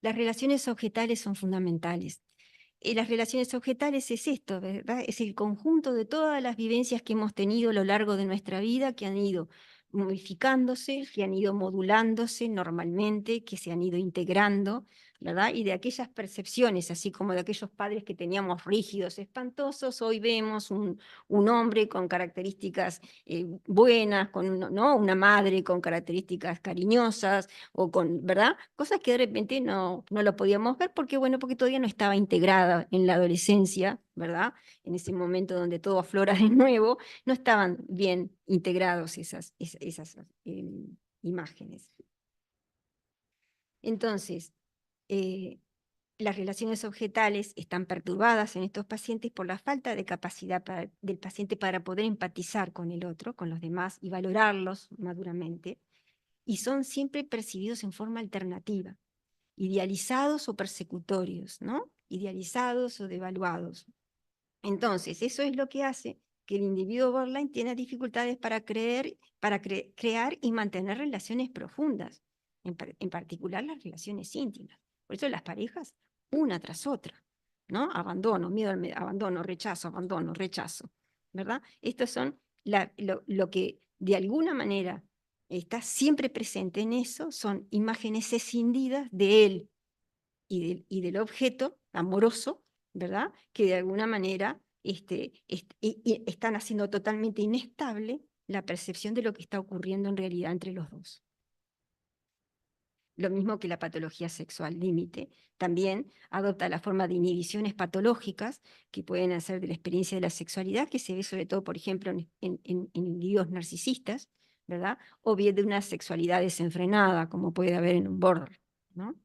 Las relaciones objetales son fundamentales. Las relaciones objetales es esto, ¿verdad? Es el conjunto de todas las vivencias que hemos tenido a lo largo de nuestra vida, que han ido modificándose, que han ido modulándose normalmente, que se han ido integrando, ¿verdad? Y de aquellas percepciones, así como de aquellos padres que teníamos rígidos, espantosos, hoy vemos un hombre con características buenas, con ¿no? Una madre con características cariñosas, o con, ¿verdad? Cosas que de repente no lo podíamos ver porque, bueno, porque todavía no estaba integrada en la adolescencia, ¿verdad? En ese momento donde todo aflora de nuevo, no estaban bien integrados esas imágenes. Entonces, las relaciones objetales están perturbadas en estos pacientes por la falta de capacidad del paciente para poder empatizar con el otro, con los demás, y valorarlos maduramente, y son siempre percibidos en forma alternativa, idealizados o persecutorios, ¿no? Idealizados o devaluados. Entonces, eso es lo que hace que el individuo borderline tenga dificultades para crear y mantener relaciones profundas, en particular las relaciones íntimas. Por eso las parejas, una tras otra, ¿no? Abandono, miedo al abandono, rechazo, ¿verdad? Estos son lo que de alguna manera está siempre presente en eso, son imágenes escindidas de él y del objeto amoroso, ¿verdad? Que de alguna manera y están haciendo totalmente inestable la percepción de lo que está ocurriendo en realidad entre los dos. Lo mismo que la patología sexual límite, también adopta la forma de inhibiciones patológicas que pueden hacer de la experiencia de la sexualidad, que se ve sobre todo, por ejemplo, en individuos narcisistas, ¿verdad? O bien de una sexualidad desenfrenada, como puede haber en un border, ¿no?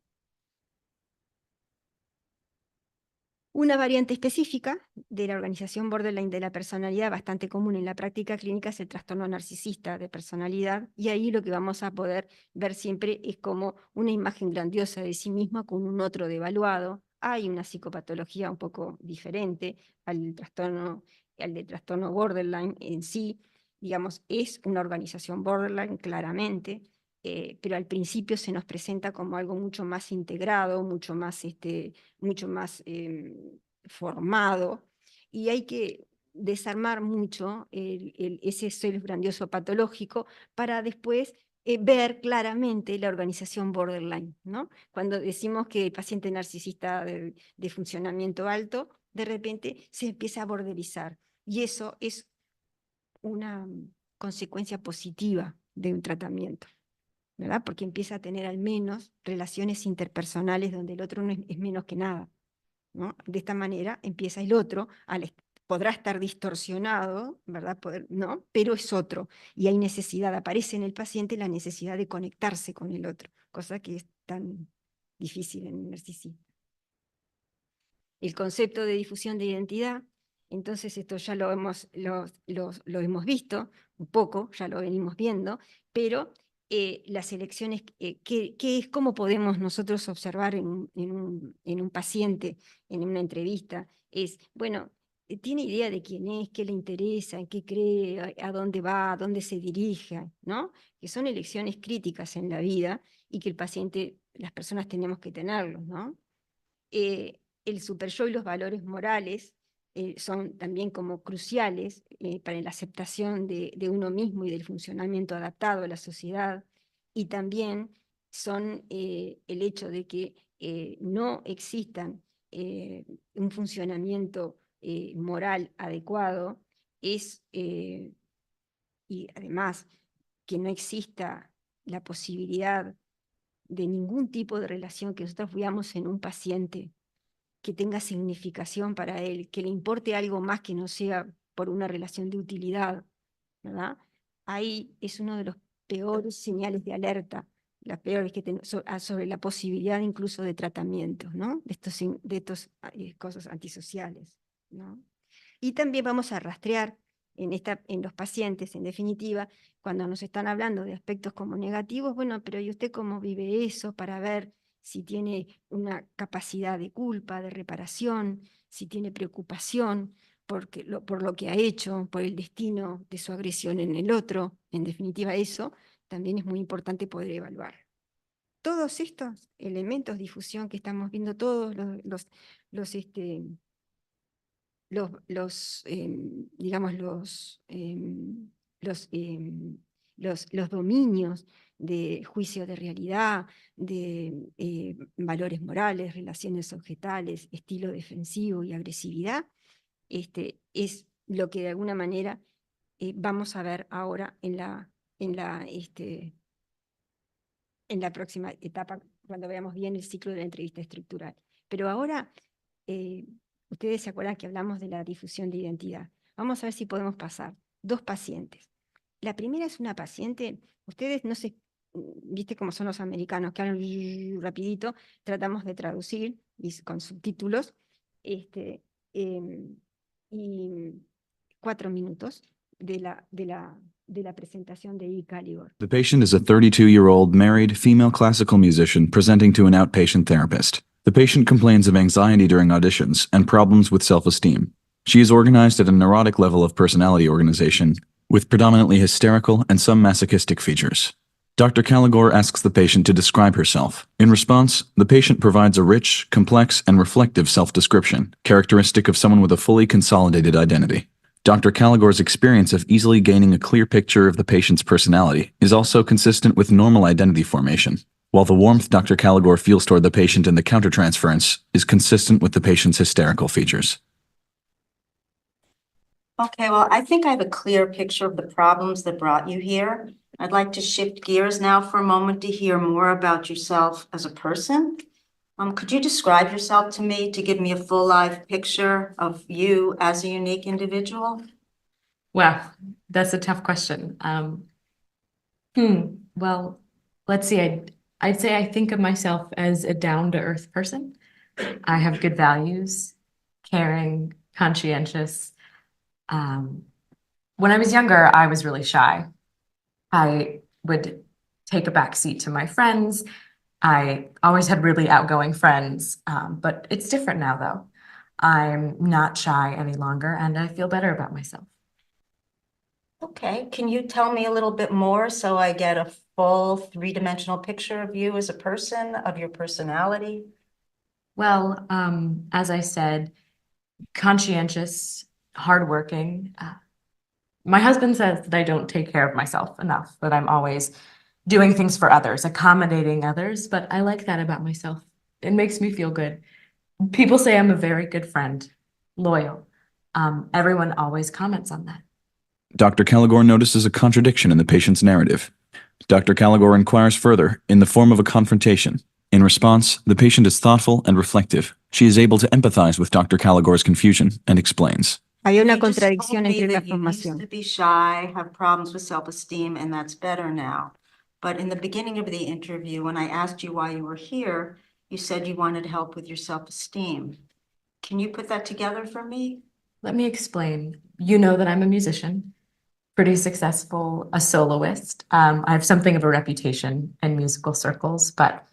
Una variante específica de la organización borderline de la personalidad, bastante común en la práctica clínica, es el trastorno narcisista de personalidad, y ahí lo que vamos a poder ver siempre es como una imagen grandiosa de sí misma con un otro devaluado. Hay una psicopatología un poco diferente al del trastorno borderline en sí, digamos, es una organización borderline claramente, pero al principio se nos presenta como algo mucho más integrado, mucho más formado, y hay que desarmar mucho ese self grandioso patológico para después ver claramente la organización borderline, ¿no? Cuando decimos que el paciente narcisista de funcionamiento alto, de repente se empieza a borderizar, y eso es una consecuencia positiva de un tratamiento, ¿verdad? Porque empieza a tener al menos relaciones interpersonales donde el otro no es menos que nada, ¿no? De esta manera empieza el otro, podrá estar distorsionado, ¿verdad? ¿no? Pero es otro. Y hay necesidad, aparece en el paciente la necesidad de conectarse con el otro, cosa que es tan difícil en el narcisismo. el concepto de difusión de identidad. Entonces esto ya lo hemos visto un poco, ya lo venimos viendo, pero las elecciones, ¿qué es? ¿Cómo podemos nosotros observar en un paciente, en una entrevista? Es, bueno, tiene idea de quién es, qué le interesa, en qué cree, a dónde va, a dónde se dirige, ¿no? Que son elecciones críticas en la vida y que el paciente, las personas tenemos que tenerlos, ¿no? El superyo y los valores morales son también como cruciales para la aceptación de uno mismo y del funcionamiento adaptado a la sociedad, y también son el hecho de que no existan un funcionamiento moral adecuado, y además que no exista la posibilidad de ningún tipo de relación que nosotros veamos en un paciente que tenga significación para él, que le importe algo más que no sea por una relación de utilidad, ¿verdad? Ahí es uno de los peores señales de alerta, las peores que tenemos sobre la posibilidad incluso de tratamientos, ¿no? De estos cosas antisociales, ¿no? Y también vamos a rastrear en los pacientes, en definitiva, cuando nos están hablando de aspectos como negativos, bueno, pero ¿y usted cómo vive eso? Para ver si tiene una capacidad de culpa, de reparación, si tiene preocupación por lo que ha hecho, por el destino de su agresión en el otro. En definitiva, eso también es muy importante poder evaluar. Todos estos elementos de difusión que estamos viendo, todos digamos, los dominios de juicio de realidad, de valores morales, relaciones objetales, estilo defensivo y agresividad, es lo que de alguna manera vamos a ver ahora en la próxima etapa, cuando veamos bien el ciclo de la entrevista estructural. Pero ahora, ustedes se acuerdan que hablamos de la difusión de identidad. Vamos a ver si podemos pasar. 2 pacientes. La primera es una paciente, ustedes no sé, viste cómo son los americanos, que hablan rapidito, tratamos de traducir con subtítulos, y 4 minutos de la presentación de E. Caligor. The patient is a 32-year-old married female classical musician presenting to an outpatient therapist. The patient complains of anxiety during auditions and problems with self-esteem. She is organized at a neurotic level of personality organization, with predominantly hysterical and some masochistic features. Dr. Caligor asks the patient to describe herself. In response, the patient provides a rich, complex, and reflective self-description, characteristic of someone with a fully consolidated identity. Dr. Caligor's experience of easily gaining a clear picture of the patient's personality is also consistent with normal identity formation, while the warmth Dr. Caligor feels toward the patient in the countertransference is consistent with the patient's hysterical features. Okay, well, I think I have a clear picture of the problems that brought you here. I'd like to shift gears now for a moment to hear more about yourself as a person. Could you describe yourself to me to give me a full live picture of you as a unique individual? Wow, that's a tough question. Well, let's see. I'd say I think of myself as a down-to-earth person. I have good values, caring, conscientious. When I was younger, I was really shy. I would take a back seat to my friends. I always had really outgoing friends, but it's different now, though. I'm not shy any longer, and I feel better about myself. Okay, can you tell me a little bit more so I get a full 3-dimensional picture of you as a person, of your personality? Well, as I said, conscientious, hardworking. My husband says that I don't take care of myself enough, that I'm always doing things for others, accommodating others, but I like that about myself. It makes me feel good. People say I'm a very good friend, loyal. Everyone always comments on that. Dr. Caligor notices a contradiction in the patient's narrative. Dr. Caligor inquires further, in the form of a confrontation. In response, the patient is thoughtful and reflective. She is able to empathize with Dr. Caligor's confusion and explains. Hay una You just contradicción told me entre la that you used formación. to be shy, have problems with self-esteem, and that's better now. But in the beginning of the interview, when I asked you why you were here, you said you wanted help with your self-esteem. Can you put that together for me? Let me explain. You know that I'm a musician, pretty successful, a soloist. I have something of a reputation in musical circles, but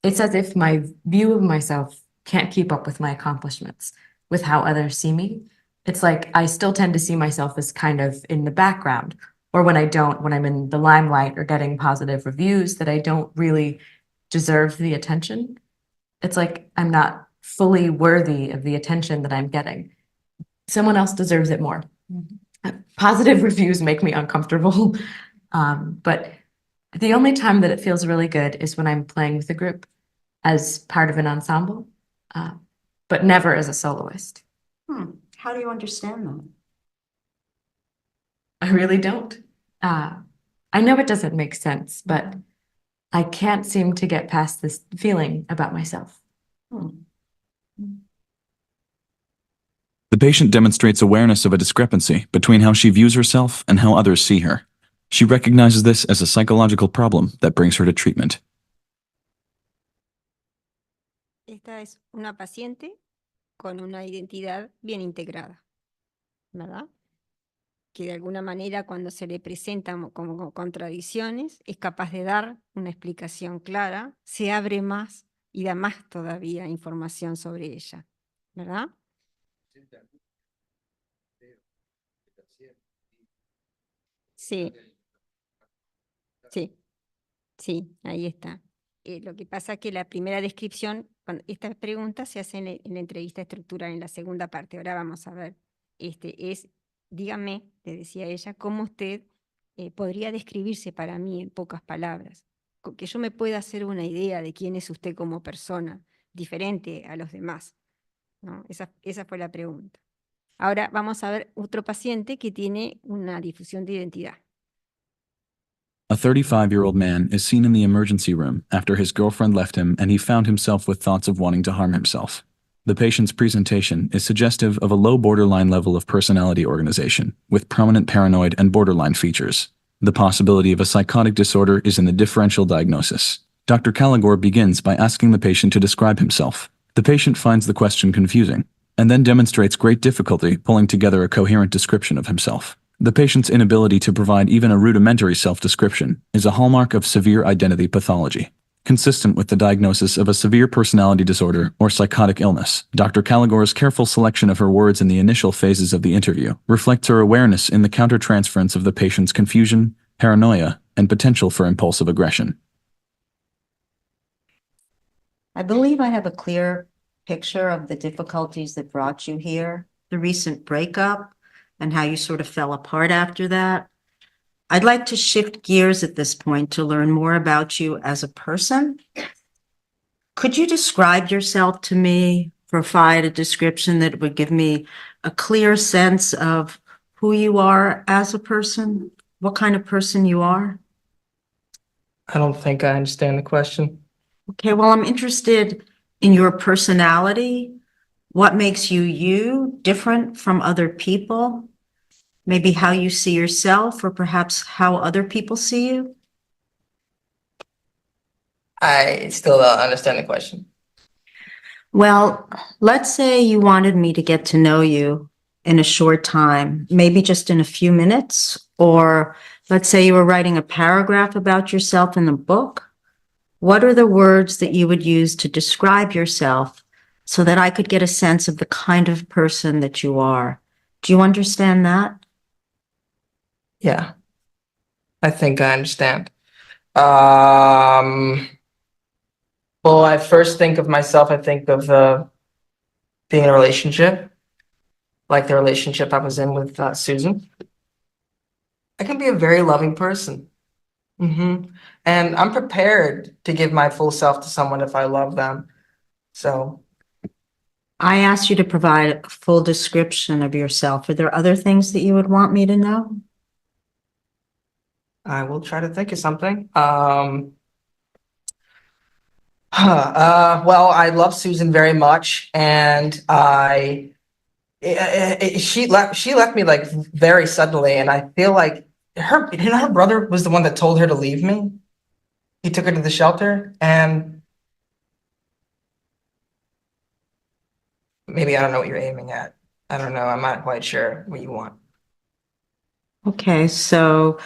it's as if my view of myself can't keep up with my accomplishments, with how others see me. It's like I still tend to see myself as kind of in the background, or when I'm in the limelight or getting positive reviews, that I don't really deserve the attention. It's like I'm not fully worthy of the attention that I'm getting. Someone else deserves it more. Positive reviews make me uncomfortable. But the only time that it feels really good is when I'm playing with a group as part of an ensemble, but never as a soloist. How do you understand that? I really don't. I know it doesn't make sense, but I can't seem to get past this feeling about myself. The patient demonstrates awareness of a discrepancy between how she views herself and how others see her. She recognizes this as a psychological problem that brings her to treatment. Esta es una paciente con una identidad bien integrada, ¿verdad? Que de alguna manera cuando se le presentan como contradicciones es capaz de dar una explicación clara, se abre más y da más todavía información sobre ella, ¿verdad? Sí, sí, sí, ahí está. Lo que pasa es que la primera descripción, estas preguntas se hacen en la entrevista estructural, en la segunda parte. Ahora vamos a ver, dígame, le decía ella, cómo usted podría describirse para mí en pocas palabras, que yo me pueda hacer una idea de quién es usted como persona, diferente a los demás, ¿no? Esa fue la pregunta. Ahora vamos a ver otro paciente que tiene una difusión de identidad. A 35-year-old man is seen in the emergency room after his girlfriend left him and he found himself with thoughts of wanting to harm himself. The patient's presentation is suggestive of a low borderline level of personality organization, with prominent paranoid and borderline features. The possibility of a psychotic disorder is in the differential diagnosis. Dr. Caligore begins by asking the patient to describe himself. The patient finds the question confusing, and then demonstrates great difficulty pulling together a coherent description of himself. The patient's inability to provide even a rudimentary self-description is a hallmark of severe identity pathology. Consistent with the diagnosis of a severe personality disorder or psychotic illness, Dr. Caligore's careful selection of her words in the initial phases of the interview reflects her awareness in the countertransference of the patient's confusion, paranoia, and potential for impulsive aggression. I believe I have a clear picture of the difficulties that brought you here, the recent breakup, and how you sort of fell apart after that. I'd like to shift gears at this point to learn more about you as a person. Could you describe yourself to me, provide a description that would give me a clear sense of who you are as a person, what kind of person you are? I don't think I understand the question. Okay, well, I'm interested in your personality. What makes you you, different from other people? Maybe how you see yourself, or perhaps how other people see you? I still don't understand the question. Well, let's say you wanted me to get to know you in a short time, maybe just in a few minutes, or let's say you were writing a paragraph about yourself in the book. What are the words that you would use to describe yourself so that I could get a sense of the kind of person that you are? Do you understand that? Yeah, I think I understand. Well, I first think of myself, I think of being in a relationship, like the relationship I was in with Susan. I can be a very loving person. And I'm prepared to give my full self to someone if I love them. So I asked you to provide a full description of yourself. Are there other things that you would want me to know? I will try to think of something. Well, I love Susan very much, and she left me like very suddenly, and I feel like her brother was the one that told her to leave me. He took her to the shelter, and Maybe I don't know what you're aiming at. I don't know. I'm not quite sure what you want. Okay, so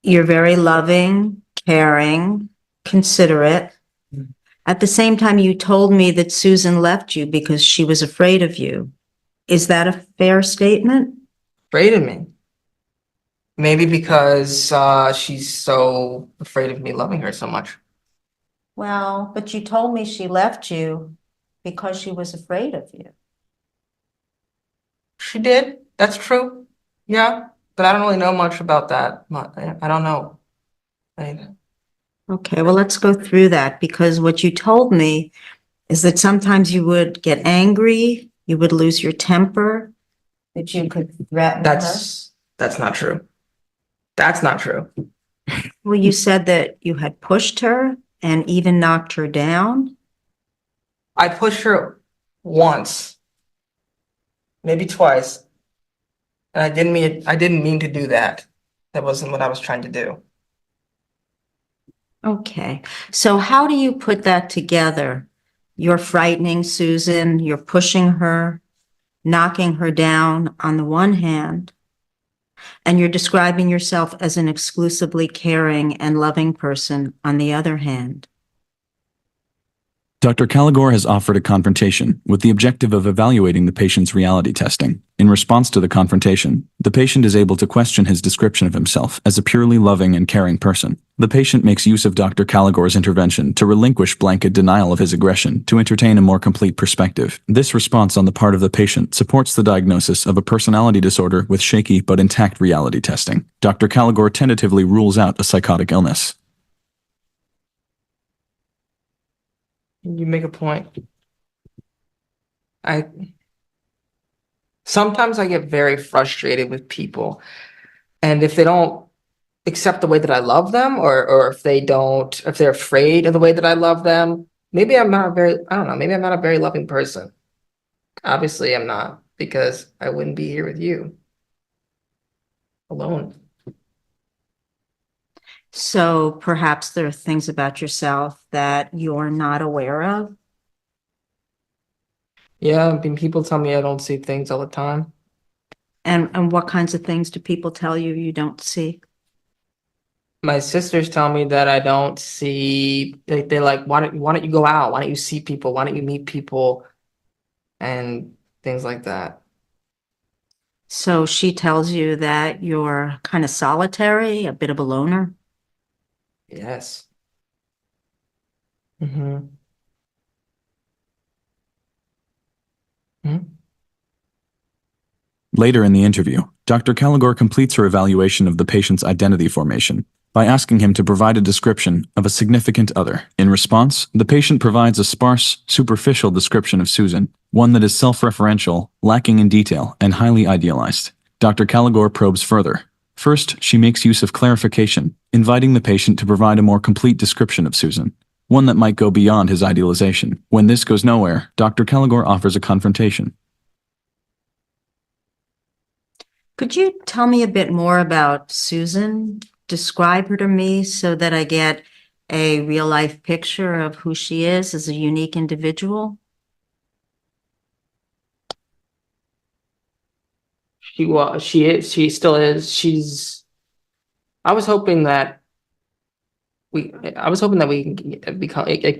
you're very loving, caring, considerate. At the same time, you told me that Susan left you because she was afraid of you. Is that a fair statement? Afraid of me. Maybe because she's so afraid of me loving her so much. Well, but you told me she left you because she was afraid of you. She did. That's true. Yeah, but I don't really know much about that. I don't know. Okay, well, let's go through that because what you told me is that sometimes you would get angry, you would lose your temper, that you could threaten her. That's not true. That's not true. Well, you said that you had pushed her and even knocked her down. I pushed her once, maybe twice, and I didn't mean to do that. That wasn't what I was trying to do. Okay, so how do you put that together? You're frightening Susan, you're pushing her, knocking her down on the one hand, and you're describing yourself as an exclusively caring and loving person on the other hand. Dr. Caligore has offered a confrontation with the objective of evaluating the patient's reality testing. In response to the confrontation, the patient is able to question his description of himself as a purely loving and caring person. The patient makes use of Dr. Caligore's intervention to relinquish blanket denial of his aggression to entertain a more complete perspective. This response on the part of the patient supports the diagnosis of a personality disorder with shaky but intact reality testing. Dr. Caligore tentatively rules out a psychotic illness. You make a point. Sometimes I get very frustrated with people, and if they don't accept the way that I love them, or if they're afraid of the way that I love them, maybe I'm not a very loving person. Obviously I'm not, because I wouldn't be here with you alone. So perhaps there are things about yourself that you're not aware of. Yeah, I mean, people tell me I don't see things all the time. And what kinds of things do people tell you you don't see? My sisters tell me that I don't see, they're like, why don't you go out? Why don't you see people? Why don't you meet people? And things like that. So she tells you that you're kind of solitary, a bit of a loner. Yes. Mm-hmm. Later in the interview, Dr. Caligore completes her evaluation of the patient's identity formation by asking him to provide a description of a significant other. In response, the patient provides a sparse, superficial description of Susan, one that is self-referential, lacking in detail, and highly idealized. Dr. Caligore probes further. First, she makes use of clarification, inviting the patient to provide a more complete description of Susan, one that might go beyond his idealization. When this goes nowhere, Dr. Caligore offers a confrontation. Could you tell me a bit more about Susan? Describe her to me so that I get a real life picture of who she is as a unique individual. She still is. I was hoping that we can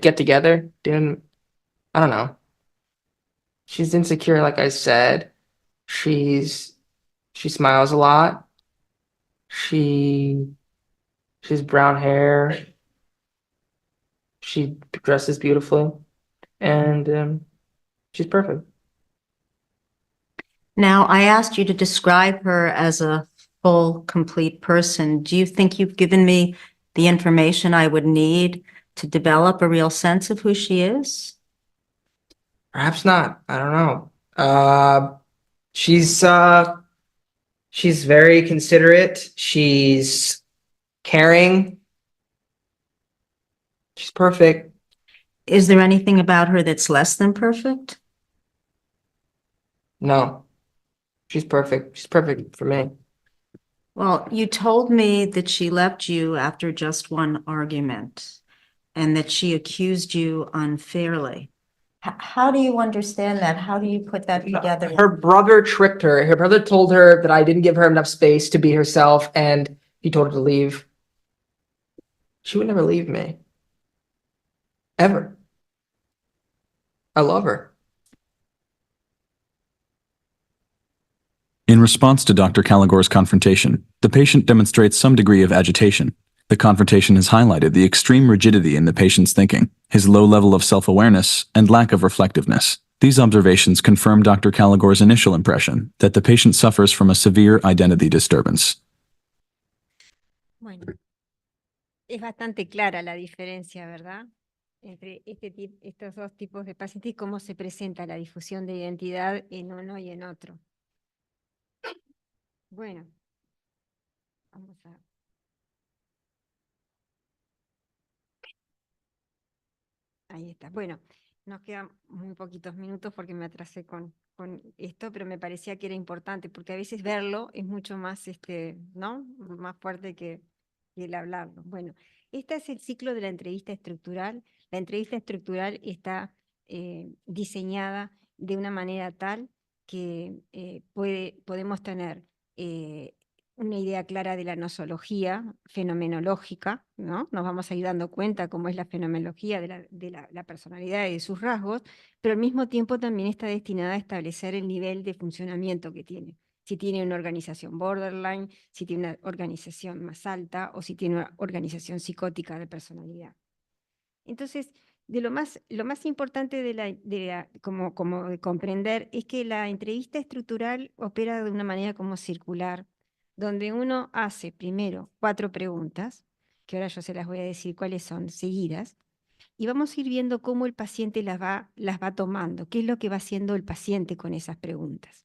get together. I don't know. She's insecure, like I said. She smiles a lot. She has brown hair. She dresses beautifully, and she's perfect. Now, I asked you to describe her as a full, complete person. Do you think you've given me the information I would need to develop a real sense of who she is? Perhaps not. I don't know. She's very considerate. She's caring. She's perfect. Is there anything about her that's less than perfect? No, she's perfect. She's perfect for me. Well, you told me that she left you after just one argument and that she accused you unfairly. How do you understand that? How do you put that together? Her brother tricked her. Her brother told her that I didn't give her enough space to be herself, and he told her to leave. She would never leave me. Ever. I love her. In response to Dr. Caligore's confrontation, the patient demonstrates some degree of agitation. The confrontation has highlighted the extreme rigidity in the patient's thinking, his low level of self-awareness, and lack of reflectiveness. These observations confirm Dr. Caligore's initial impression that the patient suffers from a severe identity disturbance. Bueno, es bastante clara la diferencia, ¿verdad? Entre estos dos tipos de pacientes y cómo se presenta la difusión de identidad en uno y en otro. Bueno, vamos a... Ahí está. Bueno, nos quedan muy poquitos minutos porque me atrasé con esto, pero me parecía que era importante, porque a veces verlo es mucho más, ¿no? Más fuerte que el hablarlo. Bueno, este es el ciclo de la entrevista estructural. La entrevista estructural está diseñada de una manera tal que podemos tener una idea clara de la nosología fenomenológica, ¿no? Nos vamos a ir dando cuenta cómo es la fenomenología de la personalidad y de sus rasgos, pero al mismo tiempo también está destinada a establecer el nivel de funcionamiento que tiene. Si tiene una organización borderline, si tiene una organización más alta o si tiene una organización psicótica de personalidad. Entonces, lo más importante como de comprender es que la entrevista estructural opera de una manera como circular, donde uno hace primero 4 preguntas, que ahora yo se las voy a decir cuáles son, seguidas, y vamos a ir viendo cómo el paciente las va tomando, qué es lo que va haciendo el paciente con esas preguntas.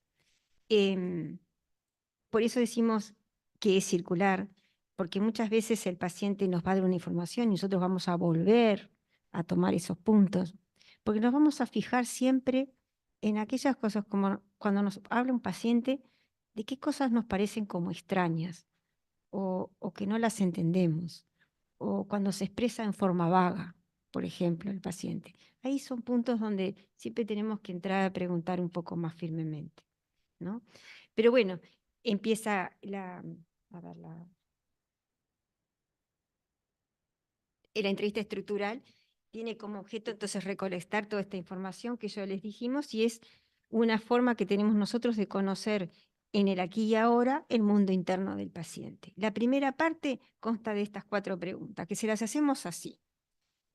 Por eso decimos que es circular, porque muchas veces el paciente nos va a dar una información y nosotros vamos a volver a tomar esos puntos, porque nos vamos a fijar siempre en aquellas cosas, como cuando nos habla un paciente, de qué cosas nos parecen como extrañas o que no las entendemos, o cuando se expresa en forma vaga, por ejemplo, el paciente. Ahí son puntos donde siempre tenemos que entrar a preguntar un poco más firmemente, ¿no? Pero bueno, empieza la entrevista estructural, tiene como objeto entonces recolectar toda esta información que ya les dijimos y es una forma que tenemos nosotros de conocer en el aquí y ahora el mundo interno del paciente. La primera parte consta de estas 4 preguntas, que se las hacemos así.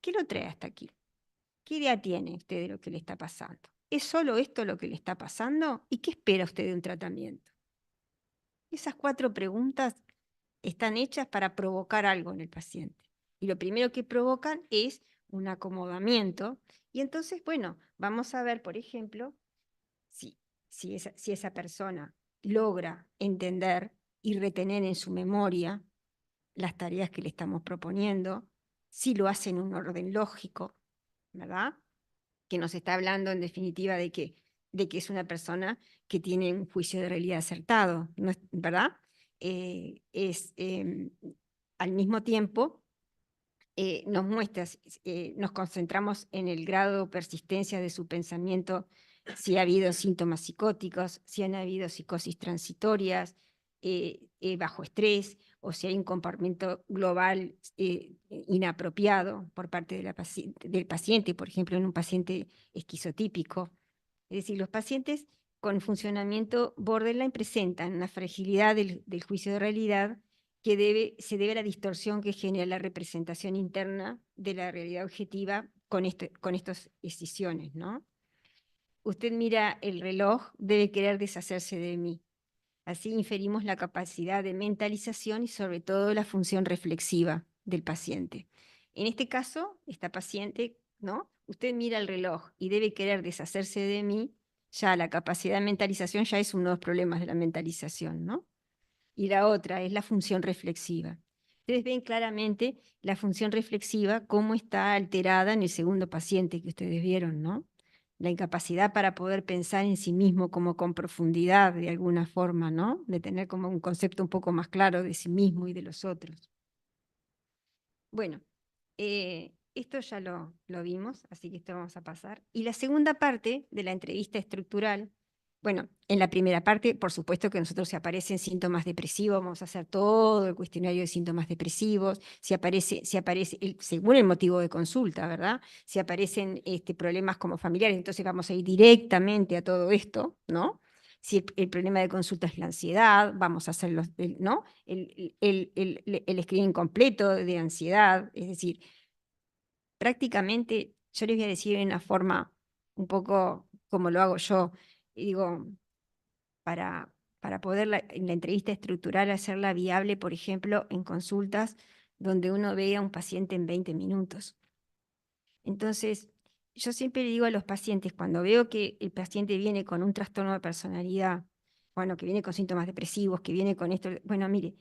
¿Qué lo trae hasta aquí? ¿Qué idea tiene usted de lo que le está pasando? ¿Es solo esto lo que le está pasando? ¿Y qué espera usted de un tratamiento? Esas 4 preguntas están hechas para provocar algo en el paciente. Y lo primero que provocan es un acomodamiento. Y entonces, bueno, vamos a ver, por ejemplo, si esa persona logra entender y retener en su memoria las tareas que le estamos proponiendo, si lo hace en un orden lógico, ¿verdad? Que nos está hablando en definitiva de que es una persona que tiene un juicio de realidad acertado, ¿no es, verdad? Al mismo tiempo, nos muestra, nos concentramos en el grado de persistencia de su pensamiento, si ha habido síntomas psicóticos, si han habido psicosis transitorias, bajo estrés, o si hay un comportamiento global inapropiado por parte del paciente, por ejemplo, en un paciente esquizotípico. Es decir, los pacientes con funcionamiento borderline presentan una fragilidad del juicio de realidad que se debe a la distorsión que genera la representación interna de la realidad objetiva con estas escisiones, ¿no? Usted mira el reloj, debe querer deshacerse de mí. Así inferimos la capacidad de mentalización y sobre todo la función reflexiva del paciente. En este caso, esta paciente, ¿no? Usted mira el reloj y debe querer deshacerse de mí, ya la capacidad de mentalización ya es uno de los problemas de la mentalización, ¿no? Y la otra es la función reflexiva. Ustedes ven claramente la función reflexiva, cómo está alterada en el segundo paciente que ustedes vieron, ¿no? La incapacidad para poder pensar en sí mismo como con profundidad de alguna forma, ¿no? De tener como un concepto un poco más claro de sí mismo y de los otros. Bueno, esto ya lo vimos, así que esto vamos a pasar. Y la segunda parte de la entrevista estructural, bueno, en la primera parte, por supuesto que nosotros si aparecen síntomas depresivos, vamos a hacer todo el cuestionario de síntomas depresivos, si aparece según el motivo de consulta, ¿verdad? Si aparecen problemas como familiares, entonces vamos a ir directamente a todo esto, ¿no? Si el problema de consulta es la ansiedad, vamos a hacer ¿no? el screening completo de ansiedad, es decir, prácticamente, yo les voy a decir en una forma un poco como lo hago yo, y digo, para poder en la entrevista estructural hacerla viable, por ejemplo, en consultas donde uno ve a un paciente en 20 minutos. Entonces, yo siempre le digo a los pacientes, cuando veo que el paciente viene con un trastorno de personalidad, bueno, que viene con síntomas depresivos, que viene con esto, bueno, mire,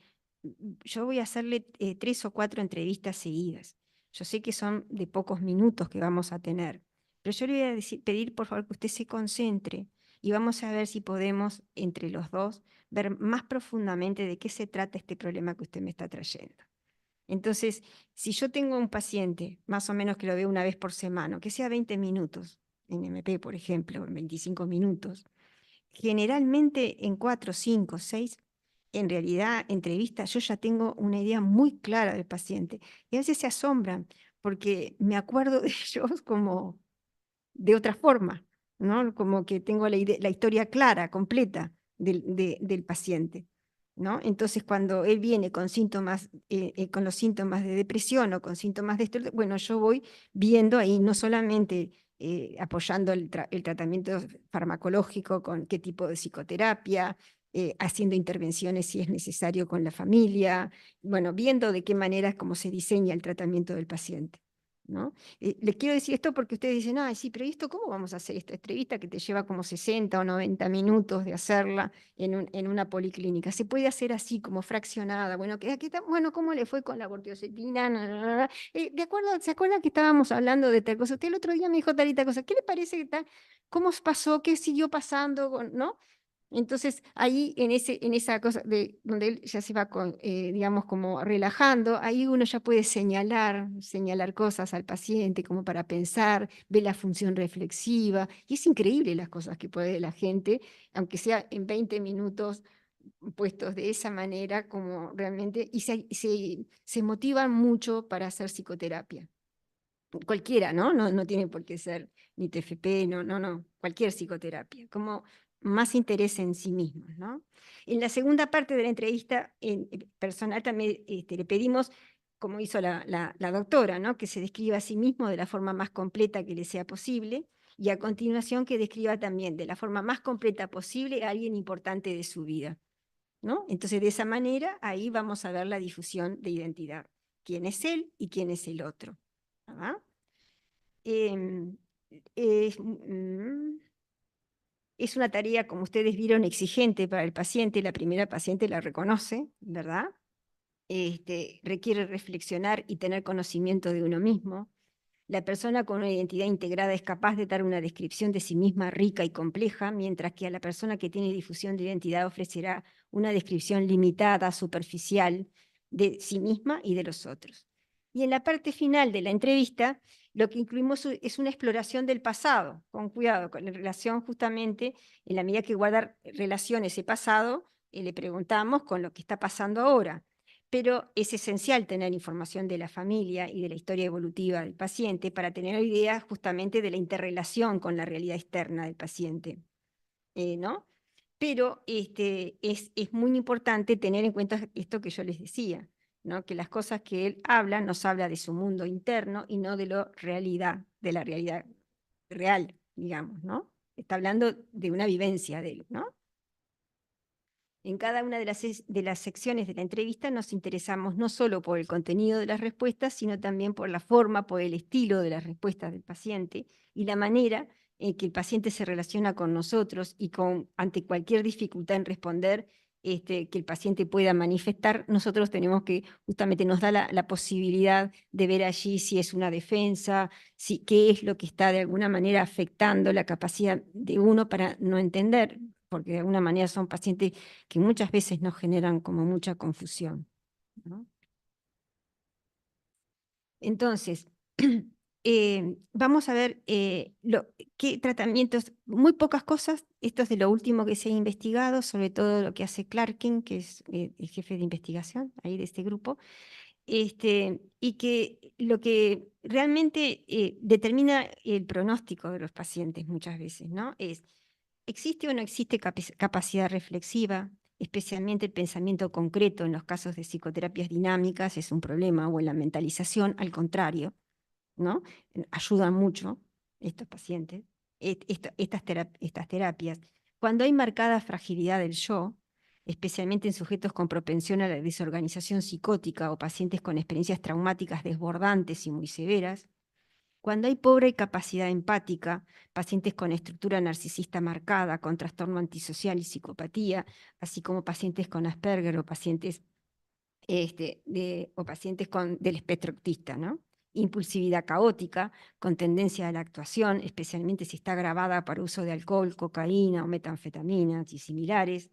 yo voy a hacerle 3 o 4 entrevistas seguidas. Yo sé que son de pocos minutos que vamos a tener, pero yo le voy a pedir por favor que usted se concentre y vamos a ver si podemos, entre los dos, ver más profundamente de qué se trata este problema que usted me está trayendo. Entonces, si yo tengo un paciente, más o menos que lo veo una vez por semana, que sea 20 minutos, en MP, por ejemplo, en 25 minutos, generalmente en 4, 5, 6, en realidad, entrevistas, yo ya tengo una idea muy clara del paciente. Y a veces se asombran, porque me acuerdo de ellos como de otra forma, ¿no? Como que tengo la historia clara, completa del paciente, ¿no? Entonces, cuando él viene con síntomas, con los síntomas de depresión o con síntomas de esto, bueno, yo voy viendo ahí no solamente apoyando el tratamiento farmacológico con qué tipo de psicoterapia, haciendo intervenciones si es necesario con la familia, bueno, viendo de qué manera cómo se diseña el tratamiento del paciente, ¿no? Les quiero decir esto porque ustedes dicen, ay, sí, pero ¿y esto cómo vamos a hacer esta entrevista que te lleva como 60 o 90 minutos de hacerla en una policlínica? Se puede hacer así, como fraccionada. Bueno, bueno, ¿cómo le fue con la vortiocetina? ¿De acuerdo? ¿Se acuerdan que estábamos hablando de tal cosa? Usted el otro día me dijo tal y tal cosa. ¿Qué le parece que tal? ¿Cómo pasó? ¿Qué siguió pasando? ¿No? Entonces, ahí en esa cosa donde él ya se va, digamos, como relajando, ahí uno ya puede señalar cosas al paciente como para pensar, ve la función reflexiva, y es increíble las cosas que puede la gente, aunque sea en 20 minutos puestos de esa manera, como realmente, y se motivan mucho para hacer psicoterapia. Cualquiera, ¿no? No tiene por qué ser ni TFP, no, cualquier psicoterapia, como más interés en sí mismos, ¿no? En la segunda parte de la entrevista personal también le pedimos, como hizo la doctora, ¿no? Que se describa a sí mismo de la forma más completa que le sea posible, y a continuación que describa también de la forma más completa posible a alguien importante de su vida, ¿no? Entonces, de esa manera, ahí vamos a ver la difusión de identidad. ¿Quién es él y quién es el otro? ¿Ah? Es una tarea, como ustedes vieron, exigente para el paciente. La primera paciente la reconoce, ¿verdad? Requiere reflexionar y tener conocimiento de uno mismo. La persona con una identidad integrada es capaz de dar una descripción de sí misma rica y compleja, mientras que a la persona que tiene difusión de identidad ofrecerá una descripción limitada, superficial, de sí misma y de los otros. Y en la parte final de la entrevista, lo que incluimos es una exploración del pasado, con cuidado, con relación justamente, en la medida que guarda relación ese pasado, le preguntamos con lo que está pasando ahora. Pero es esencial tener información de la familia y de la historia evolutiva del paciente para tener idea justamente de la interrelación con la realidad externa del paciente, ¿no? Pero es muy importante tener en cuenta esto que yo les decía, ¿no? Que las cosas que él habla nos habla de su mundo interno y no de la realidad real, digamos, ¿no? Está hablando de una vivencia de él, ¿no? En cada una de las secciones de la entrevista nos interesamos no solo por el contenido de las respuestas, sino también por la forma, por el estilo de las respuestas del paciente y la manera en que el paciente se relaciona con nosotros y ante cualquier dificultad en responder que el paciente pueda manifestar, nosotros tenemos que, justamente nos da la posibilidad de ver allí si es una defensa, qué es lo que está de alguna manera afectando la capacidad de uno para no entender, porque de alguna manera son pacientes que muchas veces nos generan como mucha confusión, ¿no? Entonces, vamos a ver qué tratamientos, muy pocas cosas, esto es de lo último que se ha investigado, sobre todo lo que hace Clarkin, que es el jefe de investigación ahí de este grupo, y que lo que realmente determina el pronóstico de los pacientes muchas veces, ¿no? Es, ¿existe o no existe capacidad reflexiva? Especialmente el pensamiento concreto en los casos de psicoterapias dinámicas es un problema, o en la mentalización, al contrario, ¿no? Ayudan mucho estos pacientes, estas terapias. Cuando hay marcada fragilidad del yo, especialmente en sujetos con propensión a la desorganización psicótica o pacientes con experiencias traumáticas desbordantes y muy severas, cuando hay pobre capacidad empática, pacientes con estructura narcisista marcada, con trastorno antisocial y psicopatía, así como pacientes con Asperger o pacientes, del espectro autista, ¿no? Impulsividad caótica, con tendencia a la actuación, especialmente si está agravada por uso de alcohol, cocaína o metanfetaminas y similares,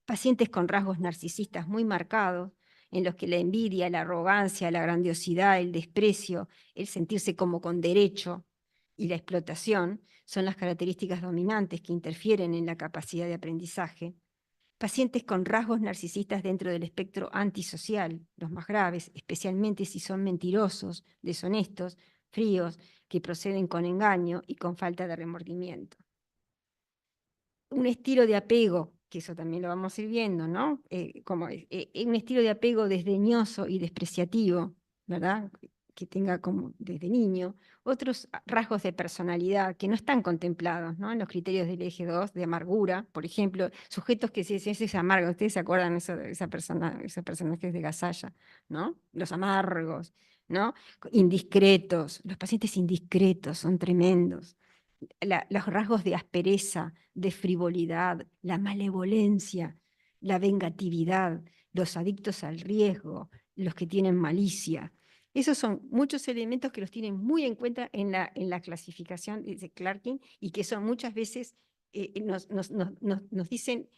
pacientes con rasgos narcisistas muy marcados, en los que la envidia, la arrogancia, la grandiosidad, el desprecio, el sentirse como con derecho y la explotación son las características dominantes que interfieren en la capacidad de aprendizaje. Pacientes con rasgos narcisistas dentro del espectro antisocial, los más graves, especialmente si son mentirosos, deshonestos, fríos, que proceden con engaño y con falta de remordimiento. Un estilo de apego, que eso también lo vamos a ir viendo, ¿no? Un estilo de apego desdeñoso y despreciativo, ¿verdad? Que tenga como desde niño. Otros rasgos de personalidad que no están contemplados, ¿no? En los criterios del eje 2, de amargura, por ejemplo, sujetos que si es amargo, ustedes se acuerdan esa persona, esos personajes de Gasalla, ¿no? Los amargos, ¿no? Indiscretos, los pacientes indiscretos son tremendos. Los rasgos de aspereza, de frivolidad, la malevolencia, la vengatividad, los adictos al riesgo, los que tienen malicia. Esos son muchos elementos que los tienen muy en cuenta en la clasificación de Clarkin y que son muchas veces, nos dicen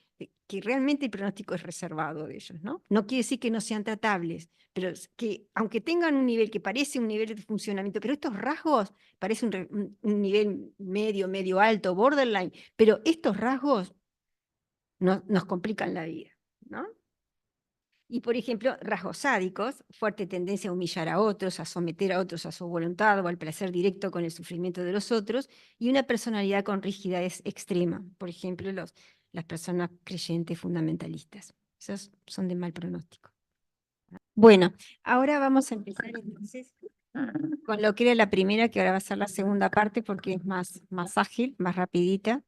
que realmente el pronóstico es reservado de ellos, ¿no? No quiere decir que no sean tratables, pero que aunque tengan un nivel que parece un nivel de funcionamiento, pero estos rasgos parece un nivel medio, medio alto, borderline, pero estos rasgos nos complican la vida, ¿no? Y, por ejemplo, rasgos sádicos, fuerte tendencia a humillar a otros, a someter a otros a su voluntad o al placer directo con el sufrimiento de los otros, y una personalidad con rigidez extrema, por ejemplo, las personas creyentes fundamentalistas. Esos son de mal pronóstico. Bueno, ahora vamos a empezar entonces con lo que era la primera, que ahora va a ser la segunda parte porque es más ágil, más rapidita.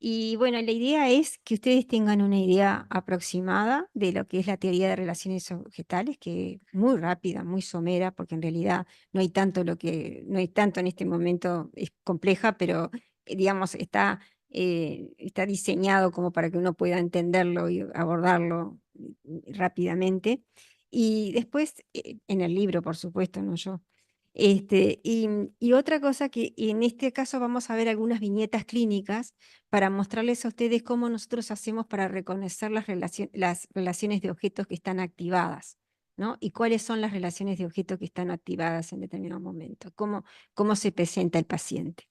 Y bueno, la idea es que ustedes tengan una idea aproximada de lo que es la teoría de relaciones objetales, que es muy rápida, muy somera, porque en realidad no hay tanto no hay tanto en este momento, es compleja, pero digamos, está diseñado como para que uno pueda entenderlo y abordarlo rápidamente. Y después, en el libro, por supuesto, no yo. Y otra cosa que en este caso vamos a ver algunas viñetas clínicas para mostrarles a ustedes cómo nosotros hacemos para reconocer las relaciones de objetos que están activadas, ¿no? Y cuáles son las relaciones de objetos que están activadas en determinado momento, cómo se presenta el paciente.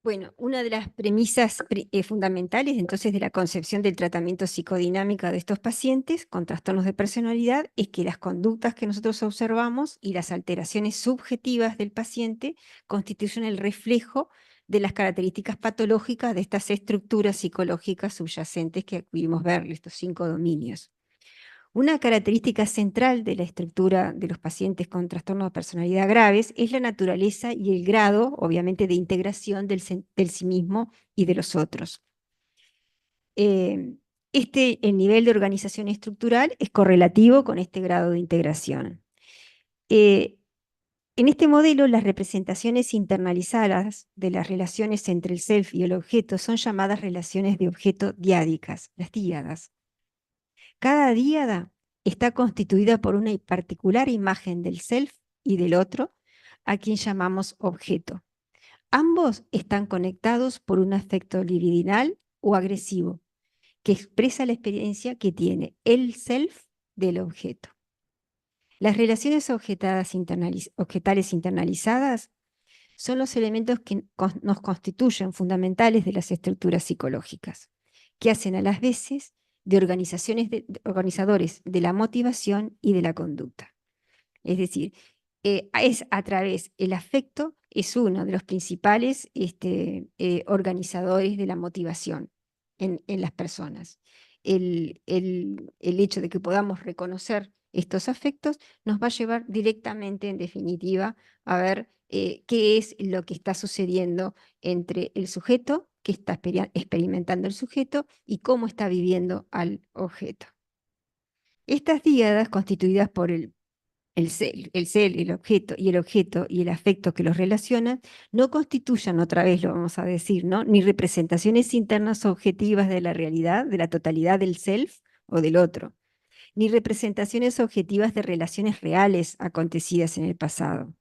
Bueno, una de las premisas fundamentales entonces de la concepción del tratamiento psicodinámico de estos pacientes con trastornos de personalidad es que las conductas que nosotros observamos y las alteraciones subjetivas del paciente constituyen el reflejo de las características patológicas de estas estructuras psicológicas subyacentes que pudimos ver, estos 5 dominios. Una característica central de la estructura de los pacientes con trastornos de personalidad graves es la naturaleza y el grado, obviamente, de integración del sí mismo y de los otros. El nivel de organización estructural es correlativo con este grado de integración. En este modelo, las representaciones internalizadas de las relaciones entre el self y el objeto son llamadas relaciones de objeto diádicas, las díadas. Cada díada está constituida por una particular imagen del self y del otro, a quien llamamos objeto. Ambos están conectados por un afecto libidinal o agresivo, que expresa la experiencia que tiene el self del objeto. Las relaciones objetales internalizadas son los elementos que nos constituyen fundamentales de las estructuras psicológicas, que hacen a las veces de organizadores de la motivación y de la conducta. Es decir, es a través, el afecto es uno de los principales organizadores de la motivación en las personas. El hecho de que podamos reconocer estos afectos nos va a llevar directamente, en definitiva, a ver qué es lo que está sucediendo entre el sujeto, que está experimentando el sujeto, y cómo está viviendo al objeto. Estas díadas, constituidas por el ser, el objeto y el afecto que los relacionan, no constituyan, otra vez lo vamos a decir, ¿no?, ni representaciones internas objetivas de la realidad, de la totalidad del self o del otro, ni representaciones objetivas de relaciones reales acontecidas en el pasado.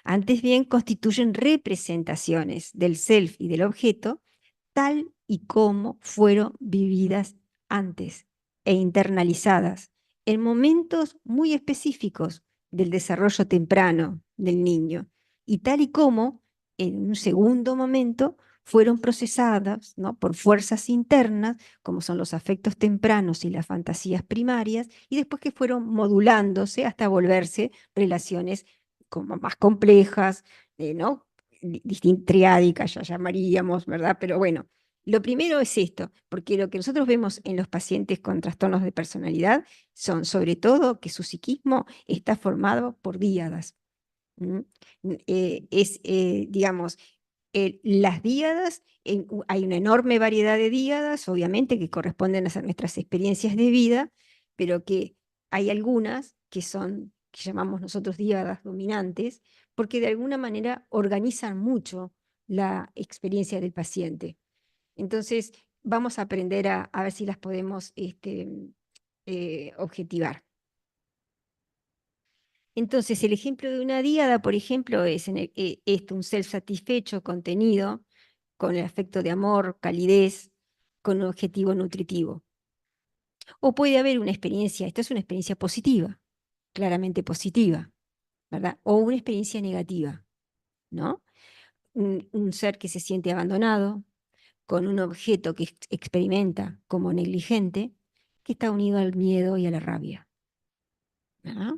Antes bien, constituyen representaciones del self y del objeto tal y como fueron vividas antes e internalizadas en momentos muy específicos del desarrollo temprano del niño, y tal y como en un segundo momento fueron procesadas, ¿no?, por fuerzas internas, como son los afectos tempranos y las fantasías primarias, y después que fueron modulándose hasta volverse relaciones como más complejas, ¿no?, triádicas ya llamaríamos, ¿verdad? Pero bueno, lo primero es esto, porque lo que nosotros vemos en los pacientes con trastornos de personalidad son sobre todo que su psiquismo está formado por díadas. Digamos, las díadas, hay una enorme variedad de díadas, obviamente, que corresponden a nuestras experiencias de vida, pero que hay algunas que son, que llamamos nosotros díadas dominantes, porque de alguna manera organizan mucho la experiencia del paciente. Entonces, vamos a aprender a ver si las podemos objetivar. Entonces, el ejemplo de una díada, por ejemplo, es un self satisfecho, contenido, con el afecto de amor, calidez, con un objetivo nutritivo. O puede haber una experiencia, esto es una experiencia positiva, claramente positiva, ¿verdad? O una experiencia negativa, ¿no? Un ser que se siente abandonado, con un objeto que experimenta como negligente, que está unido al miedo y a la rabia, ¿verdad?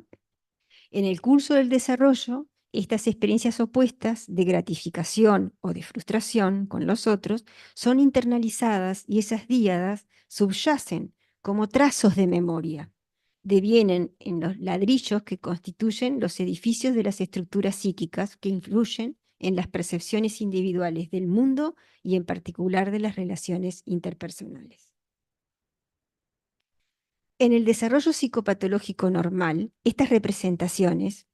En el curso del desarrollo, estas experiencias opuestas de gratificación o de frustración con los otros son internalizadas, y esas díadas subyacen como trazos de memoria. Devienen en los ladrillos que constituyen los edificios de las estructuras psíquicas que influyen en las percepciones individuales del mundo y en particular de las relaciones interpersonales. En el desarrollo psicopatológico normal, estas representaciones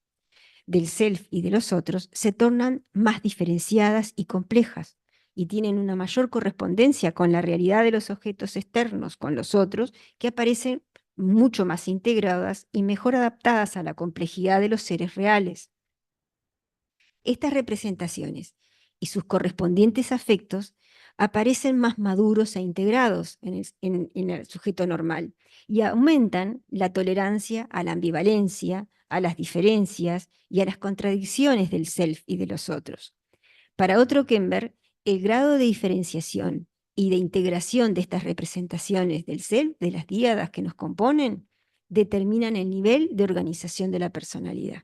del self y de los otros se tornan más diferenciadas y complejas, y tienen una mayor correspondencia con la realidad de los objetos externos, con los otros, que aparecen mucho más integradas y mejor adaptadas a la complejidad de los seres reales. Estas representaciones y sus correspondientes afectos aparecen más maduros e integrados en el sujeto normal, y aumentan la tolerancia a la ambivalencia, a las diferencias y a las contradicciones del self y de los otros. Para Otto Kemper, el grado de diferenciación y de integración de estas representaciones del self, de las díadas que nos componen, determinan el nivel de organización de la personalidad.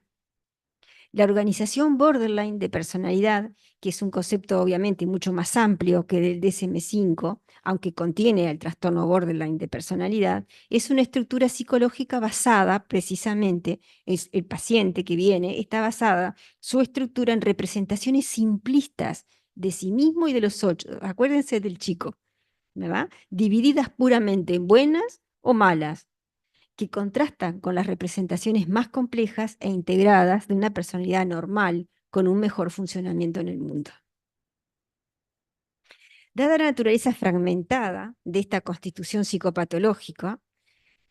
La organización borderline de personalidad, que es un concepto obviamente mucho más amplio que del DSM-5, aunque contiene el trastorno borderline de personalidad, es una estructura psicológica basada precisamente, es el paciente que viene, está basada su estructura en representaciones simplistas de sí mismo y de los otros. Acuérdense del chico, ¿verdad? Divididas puramente en buenas o malas, que contrastan con las representaciones más complejas e integradas de una personalidad normal con un mejor funcionamiento en el mundo. Dada la naturaleza fragmentada de esta constitución psicopatológica,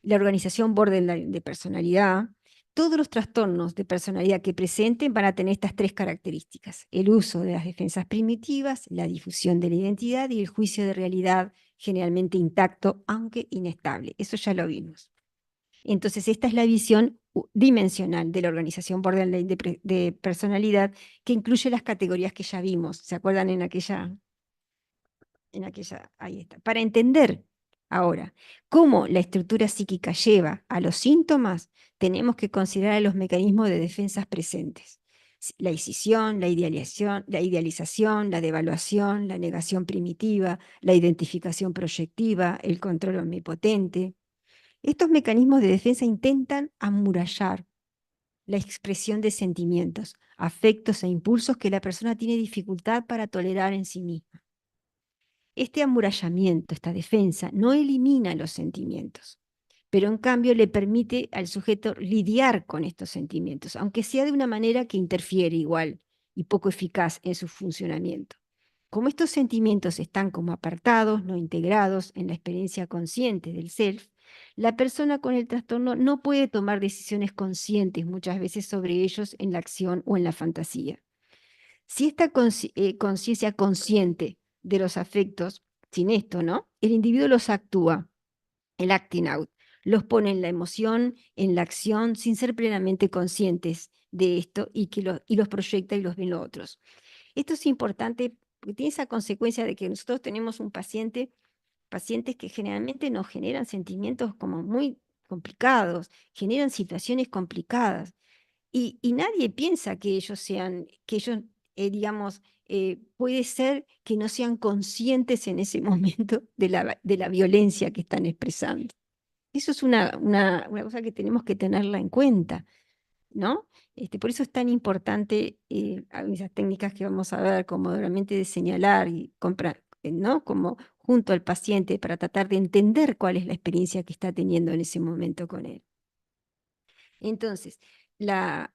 la organización borderline de personalidad, todos los trastornos de personalidad que presenten van a tener estas tres características: el uso de las defensas primitivas, la difusión de la identidad y el juicio de realidad generalmente intacto, aunque inestable. Eso ya lo vimos. Entonces, esta es la visión dimensional de la organización borderline de personalidad, que incluye las categorías que ya vimos. ¿Se acuerdan en aquella? Ahí está. Para entender ahora cómo la estructura psíquica lleva a los síntomas, tenemos que considerar los mecanismos de defensas presentes. La escisión, la idealización, la devaluación, la negación primitiva, la identificación proyectiva, el control omnipotente. Estos mecanismos de defensa intentan amurallar la expresión de sentimientos, afectos e impulsos que la persona tiene dificultad para tolerar en sí misma. Este amurallamiento, esta defensa, no elimina los sentimientos, pero en cambio le permite al sujeto lidiar con estos sentimientos, aunque sea de una manera que interfiere igual y poco eficaz en su funcionamiento. Como estos sentimientos están como apartados, no integrados en la experiencia consciente del self, la persona con el trastorno no puede tomar decisiones conscientes muchas veces sobre ellos en la acción o en la fantasía. Si esta conciencia consciente de los afectos, sin esto, ¿no? El individuo los actúa, el acting out, los pone en la emoción, en la acción, sin ser plenamente conscientes de esto y los proyecta y los ven los otros. Esto es importante porque tiene esa consecuencia de que nosotros tenemos un pacientes que generalmente nos generan sentimientos como muy complicados, generan situaciones complicadas. Y nadie piensa que ellos digamos, puede ser que no sean conscientes en ese momento de la violencia que están expresando. Eso es una cosa que tenemos que tenerla en cuenta, ¿no? Por eso es tan importante esas técnicas que vamos a ver, como realmente de señalar y ¿no? Como junto al paciente para tratar de entender cuál es la experiencia que está teniendo en ese momento con él. Entonces, la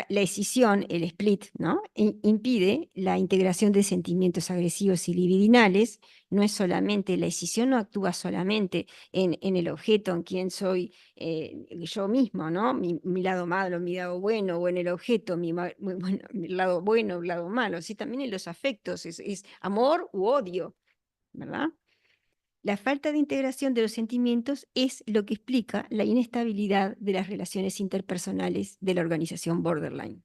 escisión, el split, ¿no? Impide la integración de sentimientos agresivos y libidinales. No es solamente, la escisión no actúa solamente en el objeto, en quien soy yo mismo, ¿no? Mi lado malo, mi lado bueno, o en el objeto, mi lado bueno, mi lado malo, sí, también en los afectos, es amor u odio, ¿verdad? La falta de integración de los sentimientos es lo que explica la inestabilidad de las relaciones interpersonales de la organización borderline,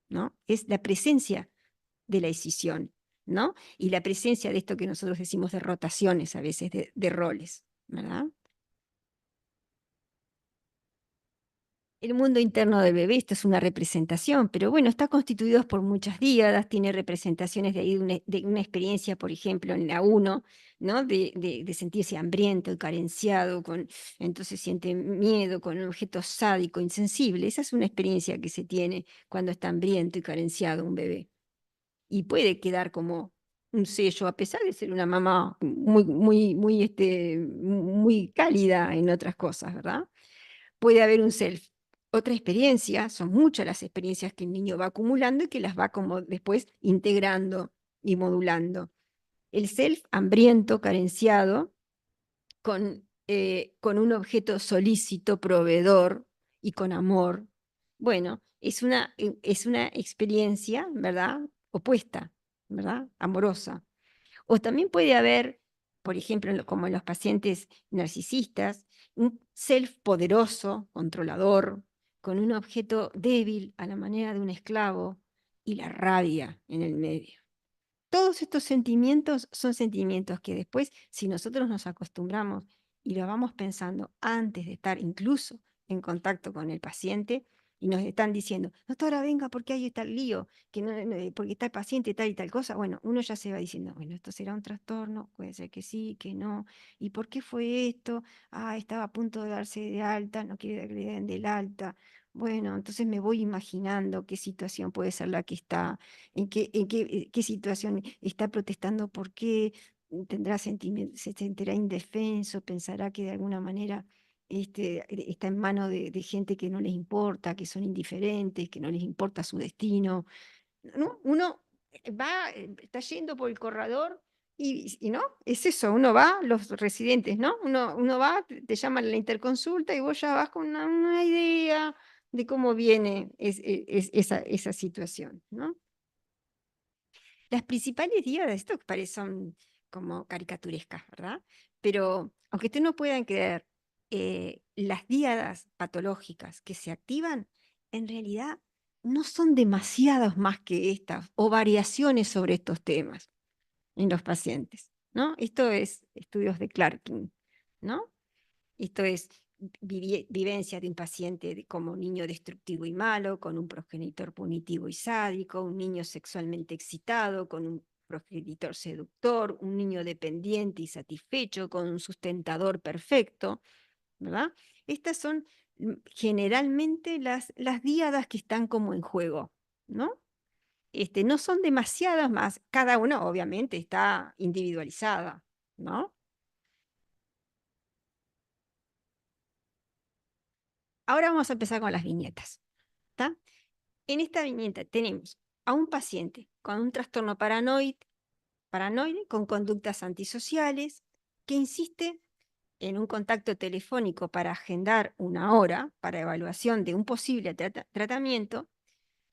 ¿no? Es la presencia de la escisión, ¿no? Y la presencia de esto que nosotros decimos de rotaciones a veces, de roles, ¿verdad? El mundo interno del bebé, esto es una representación, pero bueno, está constituido por muchas díadas, tiene representaciones de ahí de una experiencia, por ejemplo, en la 1, ¿no? De sentirse hambriento y carenciado, entonces siente miedo con un objeto sádico, insensible. Esa es una experiencia que se tiene cuando está hambriento y carenciado un bebé. Y puede quedar como un sello, a pesar de ser una mamá muy cálida en otras cosas, ¿verdad? Puede haber un self. Otra experiencia, son muchas las experiencias que el niño va acumulando y que las va como después integrando y modulando. El self hambriento, carenciado, con un objeto solícito, proveedor y con amor. Bueno, es una experiencia, ¿verdad? Opuesta, ¿verdad? Amorosa. O también puede haber, por ejemplo, como en los pacientes narcisistas, un self poderoso, controlador, con un objeto débil a la manera de un esclavo y la rabia en el medio. Todos estos sentimientos son sentimientos que después, si nosotros nos acostumbramos y lo vamos pensando antes de estar incluso en contacto con el paciente, y nos están diciendo, doctora, venga, porque ahí está el lío, porque está el paciente tal y tal cosa, bueno, uno ya se va diciendo, bueno, esto será un trastorno, puede ser que sí, que no, ¿y por qué fue esto? Ah, estaba a punto de darse de alta, no quiere que le den del alta. Bueno, entonces me voy imaginando qué situación puede ser la que está, qué situación está protestando, por qué tendrá sentimientos, se sentirá indefenso, pensará que de alguna manera está en manos de gente que no les importa, que son indiferentes, que no les importa su destino, ¿no? Uno está yendo por el corredor y no, es eso, uno va, los residentes, ¿no? Uno va, te llaman a la interconsulta y vos ya vas con una idea de cómo viene esa situación, ¿no? Las principales días de esto son como caricaturescas, ¿verdad? Pero aunque ustedes no puedan creer, las díadas patológicas que se activan, en realidad no son demasiadas más que estas o variaciones sobre estos temas en los pacientes, ¿no? Esto es estudios de Clarkin, ¿no? Esto es vivencia de un paciente como niño destructivo y malo, con un progenitor punitivo y sádico, un niño sexualmente excitado, con un progenitor seductor, un niño dependiente y satisfecho, con un sustentador perfecto, ¿verdad? Estas son generalmente las díadas que están como en juego, ¿no? No son demasiadas más, cada una obviamente está individualizada, ¿no? Ahora vamos a empezar con las viñetas, ¿está? En esta viñeta tenemos a un paciente con un trastorno paranoide con conductas antisociales que insiste en un contacto telefónico para agendar una hora para evaluación de un posible tratamiento,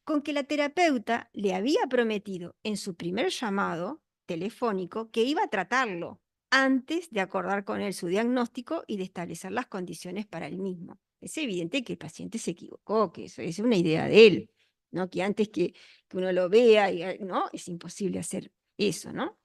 con que la terapeuta le había prometido en su primer llamado telefónico que iba a tratarlo antes de acordar con él su diagnóstico y de establecer las condiciones para el mismo. Es evidente que el paciente se equivocó, que eso es una idea de él, ¿no? Que antes que uno lo vea, ¿no? Es imposible hacer eso, ¿no?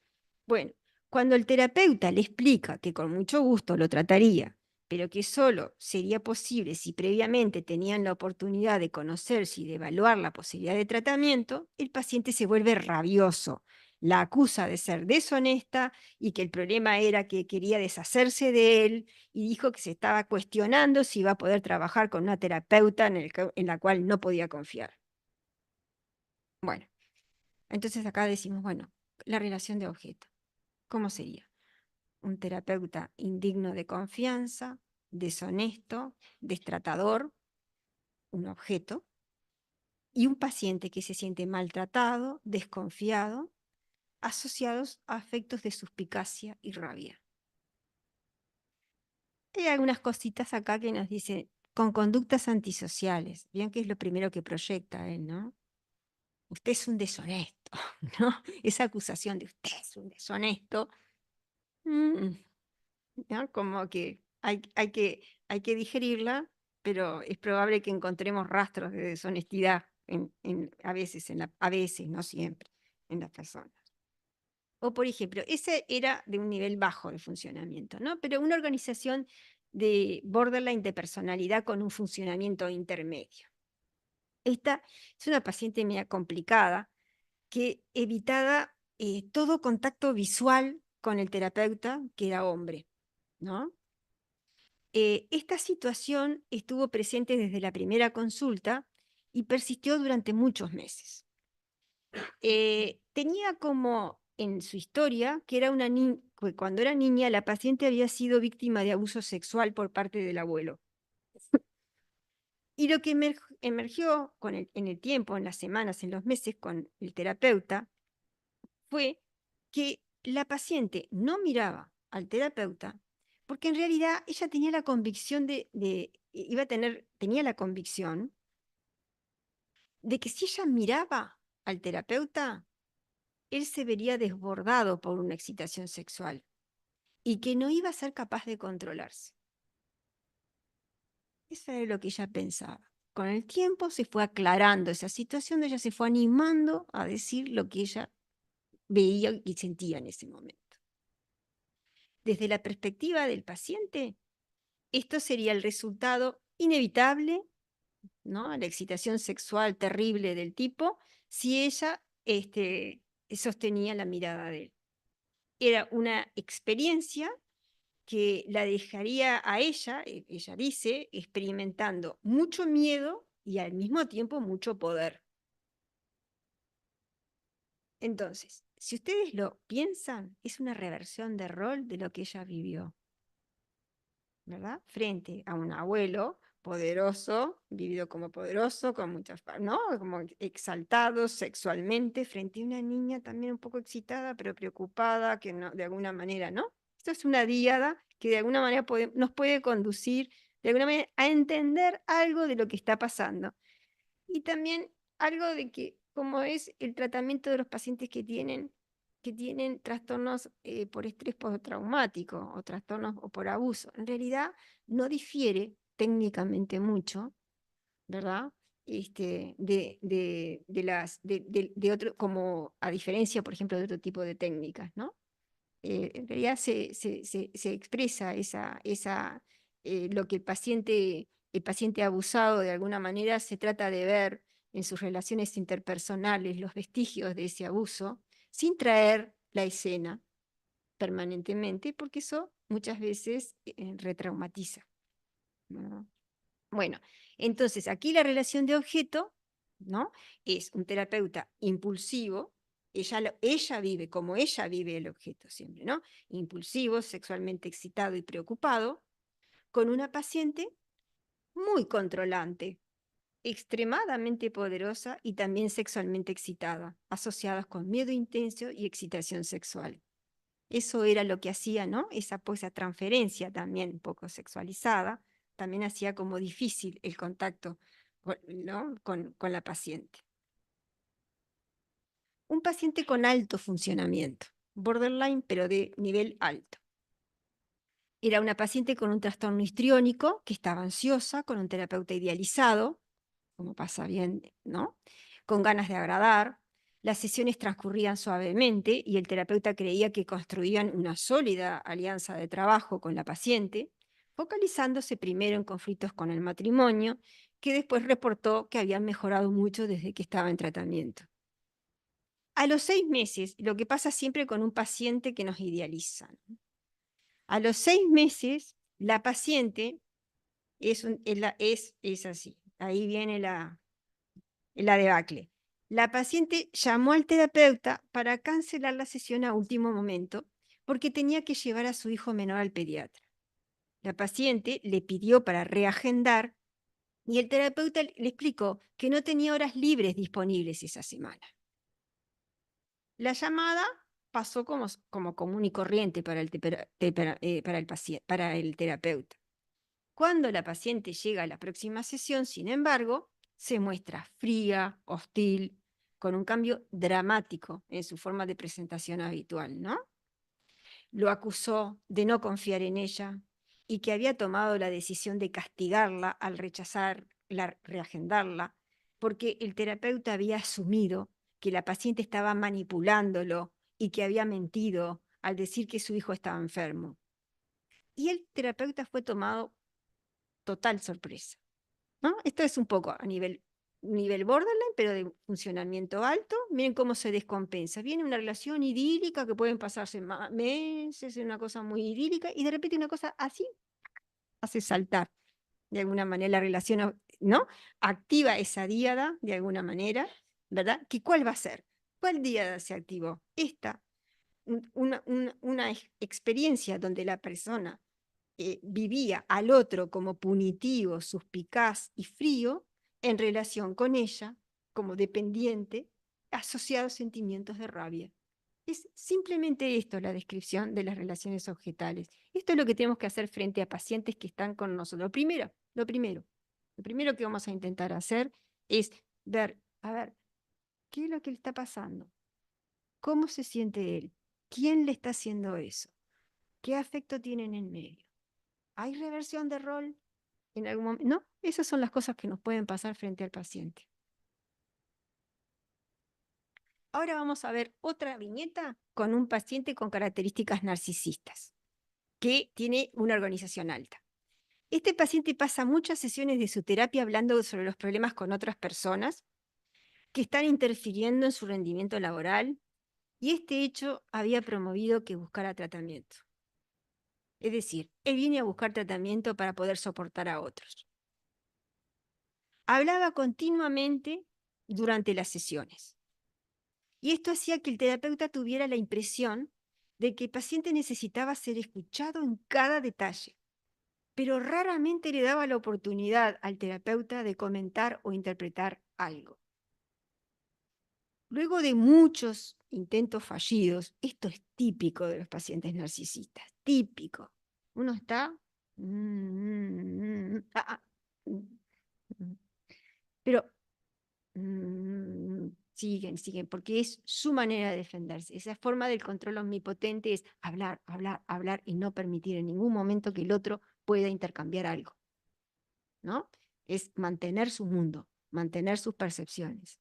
Bueno, cuando el terapeuta le explica que con mucho gusto lo trataría, pero que solo sería posible si previamente tenían la oportunidad de conocerse y de evaluar la posibilidad de tratamiento, el paciente se vuelve rabioso, la acusa de ser deshonesta y que el problema era que quería deshacerse de él y dijo que se estaba cuestionando si iba a poder trabajar con una terapeuta en la cual no podía confiar. Bueno, entonces acá decimos, bueno, la relación de objeto, ¿cómo sería? Un terapeuta indigno de confianza, deshonesto, destratador, un objeto, y un paciente que se siente maltratado, desconfiado, asociados a afectos de suspicacia y rabia. Hay algunas cositas acá que nos dicen, con conductas antisociales. Vean que es lo primero que proyecta él, ¿no? Usted es un deshonesto, ¿no? Esa acusación de usted es un deshonesto. ¿No? Como que hay que digerirla, pero es probable que encontremos rastros de deshonestidad a veces, a veces, no siempre, en las personas. O por ejemplo, ese era de un nivel bajo de funcionamiento, ¿no? Pero una organización de borderline de personalidad con un funcionamiento intermedio. Esta es una paciente media complicada que evitaba todo contacto visual con el terapeuta, que era hombre, ¿no? Esta situación estuvo presente desde la primera consulta y persistió durante muchos meses. Tenía como en su historia que era que cuando era niña la paciente había sido víctima de abuso sexual por parte del abuelo. Y lo que emergió en el tiempo, en las semanas, en los meses con el terapeuta, fue que la paciente no miraba al terapeuta porque en realidad ella tenía la convicción tenía la convicción de que si ella miraba al terapeuta, él se vería desbordado por una excitación sexual y que no iba a ser capaz de controlarse. Eso era lo que ella pensaba. Con el tiempo se fue aclarando esa situación, ella se fue animando a decir lo que ella veía y sentía en ese momento. Desde la perspectiva del paciente, esto sería el resultado inevitable, ¿no? La excitación sexual terrible del tipo, si ella sostenía la mirada de él. Era una experiencia que la dejaría a ella, ella dice, experimentando mucho miedo y al mismo tiempo mucho poder. Entonces, si ustedes lo piensan, es una reversión de rol de lo que ella vivió, ¿verdad? Frente a un abuelo poderoso, vivido como poderoso, con muchas, ¿no? Como exaltado sexualmente, frente a una niña también un poco excitada, pero preocupada, que no, de alguna manera, ¿no? Esto es una díada que de alguna manera nos puede conducir, de alguna manera, a entender algo de lo que está pasando. Y también algo de que, como es el tratamiento de los pacientes que tienen que tienen trastornos por estrés postraumático o trastornos o por abuso. En realidad no difiere técnicamente mucho, ¿verdad? De otro, como a diferencia, por ejemplo, de otro tipo de técnicas, ¿no? En realidad se expresa lo que el paciente abusado de alguna manera se trata de ver en sus relaciones interpersonales los vestigios de ese abuso, sin traer la escena permanentemente, porque eso muchas veces retraumatiza, ¿no? Bueno, entonces aquí la relación de objeto, ¿no? Es un terapeuta impulsivo, ella vive como ella vive el objeto siempre, ¿no? Impulsivo, sexualmente excitado y preocupado, con una paciente muy controlante, extremadamente poderosa y también sexualmente excitada, asociadas con miedo intenso y excitación sexual. Eso era lo que hacía, ¿no? Esa transferencia también un poco sexualizada, también hacía como difícil el contacto, ¿no? con la paciente. Un paciente con alto funcionamiento, borderline, pero de nivel alto. Era una paciente con un trastorno histriónico que estaba ansiosa, con un terapeuta idealizado, como pasa bien, ¿no? Con ganas de agradar. Las sesiones transcurrían suavemente y el terapeuta creía que construían una sólida alianza de trabajo con la paciente, focalizándose primero en conflictos con el matrimonio, que después reportó que habían mejorado mucho desde que estaba en tratamiento. A los 6 meses, lo que pasa siempre con un paciente que nos idealizan, a los 6 meses, la paciente es así. Ahí viene la debacle. La paciente llamó al terapeuta para cancelar la sesión a último momento porque tenía que llevar a su hijo menor al pediatra. La paciente le pidió para reagendar y el terapeuta le explicó que no tenía horas libres disponibles esa semana. La llamada pasó como común y corriente para el terapeuta. Cuando la paciente llega a la próxima sesión, sin embargo, se muestra fría, hostil, con un cambio dramático en su forma de presentación habitual, ¿no? Lo acusó de no confiar en ella y que había tomado la decisión de castigarla al reagendarla, porque el terapeuta había asumido que la paciente estaba manipulándolo y que había mentido al decir que su hijo estaba enfermo. Y el terapeuta fue tomado total sorpresa, ¿no? Esto es un poco a nivel borderline, pero de funcionamiento alto. Miren cómo se descompensa. Viene una relación idílica que pueden pasarse meses, una cosa muy idílica, y de repente una cosa así hace saltar de alguna manera la relación, ¿no? Activa esa díada de alguna manera, ¿verdad? ¿Cuál va a ser? ¿Cuál díada se activó? Esta, una experiencia donde la persona vivía al otro como punitivo, suspicaz y frío en relación con ella, como dependiente, asociado a sentimientos de rabia. Es simplemente esto la descripción de las relaciones objetales. Esto es lo que tenemos que hacer frente a pacientes que están con nosotros. Lo primero que vamos a intentar hacer es ver, a ver, ¿qué es lo que le está pasando? ¿Cómo se siente él? ¿Quién le está haciendo eso? ¿Qué afecto tienen en medio? ¿Hay reversión de rol en algún momento? No, esas son las cosas que nos pueden pasar frente al paciente. Ahora vamos a ver otra viñeta con un paciente con características narcisistas, que tiene una organización alta. Este paciente pasa muchas sesiones de su terapia hablando sobre los problemas con otras personas que están interfiriendo en su rendimiento laboral, y este hecho había promovido que buscara tratamiento. Es decir, él viene a buscar tratamiento para poder soportar a otros. Hablaba continuamente durante las sesiones. Y esto hacía que el terapeuta tuviera la impresión de que el paciente necesitaba ser escuchado en cada detalle, pero raramente le daba la oportunidad al terapeuta de comentar o interpretar algo. Luego de muchos intentos fallidos, esto es típico de los pacientes narcisistas, típico. Uno está... pero siguen, siguen, porque es su manera de defenderse. Esa forma del control omnipotente es hablar, hablar, hablar y no permitir en ningún momento que el otro pueda intercambiar algo, ¿no? Es mantener su mundo, mantener sus percepciones,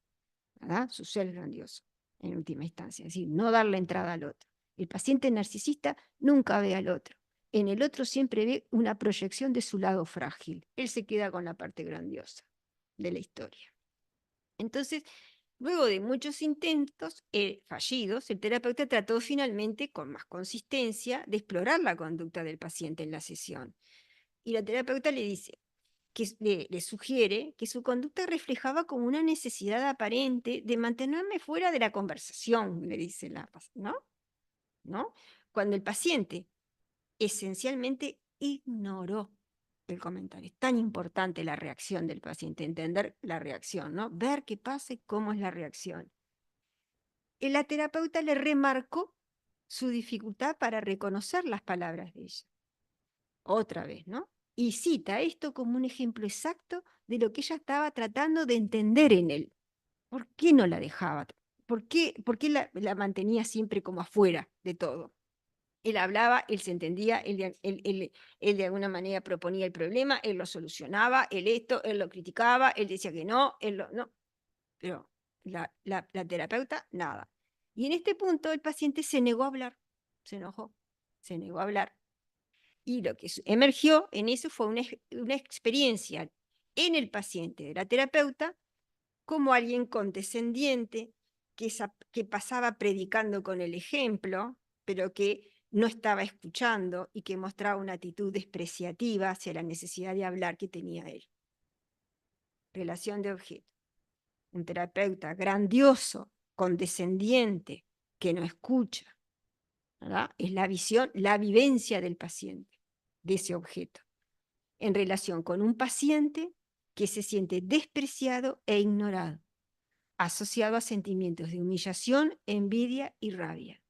¿verdad? Su ser grandioso, en última instancia, es decir, no darle entrada al otro. El paciente narcisista nunca ve al otro. En el otro siempre ve una proyección de su lado frágil. Él se queda con la parte grandiosa de la historia. Entonces, luego de muchos intentos fallidos, el terapeuta trató finalmente, con más consistencia, de explorar la conducta del paciente en la sesión. Y la terapeuta le dice, le sugiere que su conducta reflejaba como una necesidad aparente de mantenerme fuera de la conversación, le dice ¿no? Cuando el paciente esencialmente ignoró el comentario. Es tan importante la reacción del paciente, entender la reacción, ¿no? Ver qué pasa y cómo es la reacción. La terapeuta le remarcó su dificultad para reconocer las palabras de ella. Otra vez, ¿no? Y cita esto como un ejemplo exacto de lo que ella estaba tratando de entender en él. ¿Por qué no la dejaba? ¿Por qué la mantenía siempre como afuera de todo? Él hablaba, él se entendía, él de alguna manera proponía el problema, él lo solucionaba, él lo criticaba, él decía que no, no. Pero la terapeuta, nada. Y en este punto el paciente se negó a hablar, se enojó, se negó a hablar. Y lo que emergió en eso fue una experiencia en el paciente de la terapeuta como alguien condescendiente que pasaba predicando con el ejemplo, pero que no estaba escuchando y que mostraba una actitud despreciativa hacia la necesidad de hablar que tenía él. Relación de objeto. Un terapeuta grandioso, condescendiente, que no escucha, ¿verdad? Es la visión, la vivencia del paciente, de ese objeto, en relación con un paciente que se siente despreciado e ignorado, asociado a sentimientos de humillación, envidia y rabia.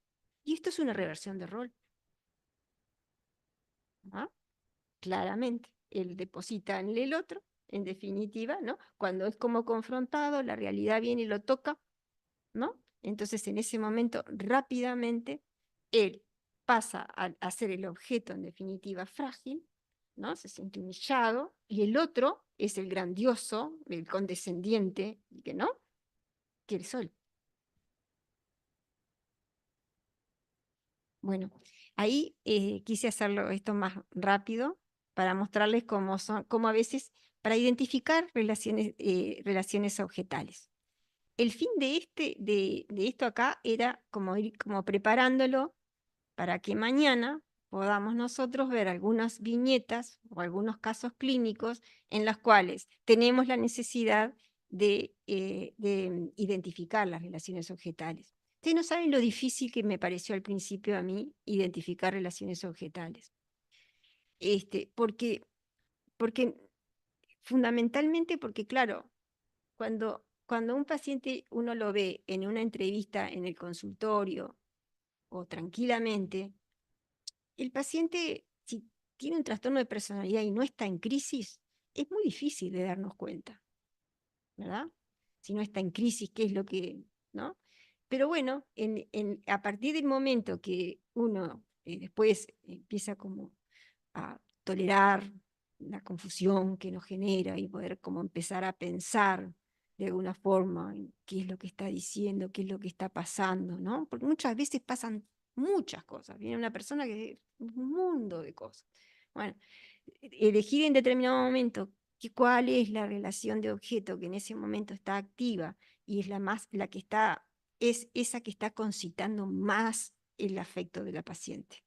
Y esto es una reversión de rol. ¿No? Claramente, él deposita en el otro, en definitiva, ¿no? Cuando es como confrontado, la realidad viene y lo toca, ¿no? Entonces, en ese momento, rápidamente, él pasa a ser el objeto, en definitiva, frágil, ¿no? Se siente humillado, y el otro es el grandioso, el condescendiente, que no, que el sol. Bueno, ahí quise hacerlo esto más rápido para mostrarles cómo a veces, para identificar relaciones objetales. El fin de esto acá era como ir como preparándolo para que mañana podamos nosotros ver algunas viñetas o algunos casos clínicos en los cuales tenemos la necesidad de identificar las relaciones objetales. Ustedes no saben lo difícil que me pareció al principio a mí identificar relaciones objetales. Porque fundamentalmente porque, claro, cuando un paciente uno lo ve en una entrevista en el consultorio o tranquilamente, el paciente, si tiene un trastorno de personalidad y no está en crisis, es muy difícil de darnos cuenta, ¿verdad? Si no está en crisis, ¿qué es lo que, no? Pero bueno, a partir del momento que uno después empieza como a tolerar la confusión que nos genera y poder como empezar a pensar de alguna forma en qué es lo que está diciendo, qué es lo que está pasando, ¿no? Porque muchas veces pasan muchas cosas. Viene una persona que es un mundo de cosas. Bueno, elegir en determinado momento cuál es la relación de objeto que en ese momento está activa y es la que está, es esa que está concitando más el afecto de la paciente,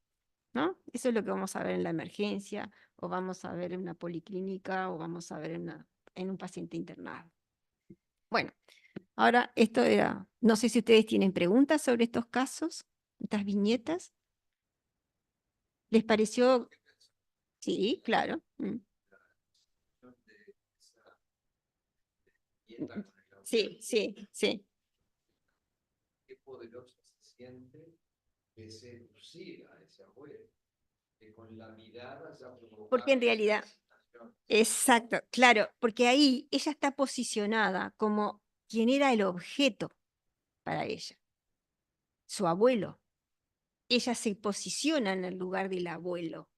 ¿no? Eso es lo que vamos a ver en la emergencia, o vamos a ver en una policlínica, o vamos a ver en un paciente internado. Bueno, ahora esto era, no sé si ustedes tienen preguntas sobre estos casos, estas viñetas. ¿Les pareció? Sí, claro. Sí, sí, sí. Qué poderoso se siente que seducir a ese abuelo, que con la mirada ya Porque en realidad, exacto, claro, porque ahí ella está posicionada como quien era el objeto para ella. Su abuelo. Ella se posiciona en el lugar del abuelo,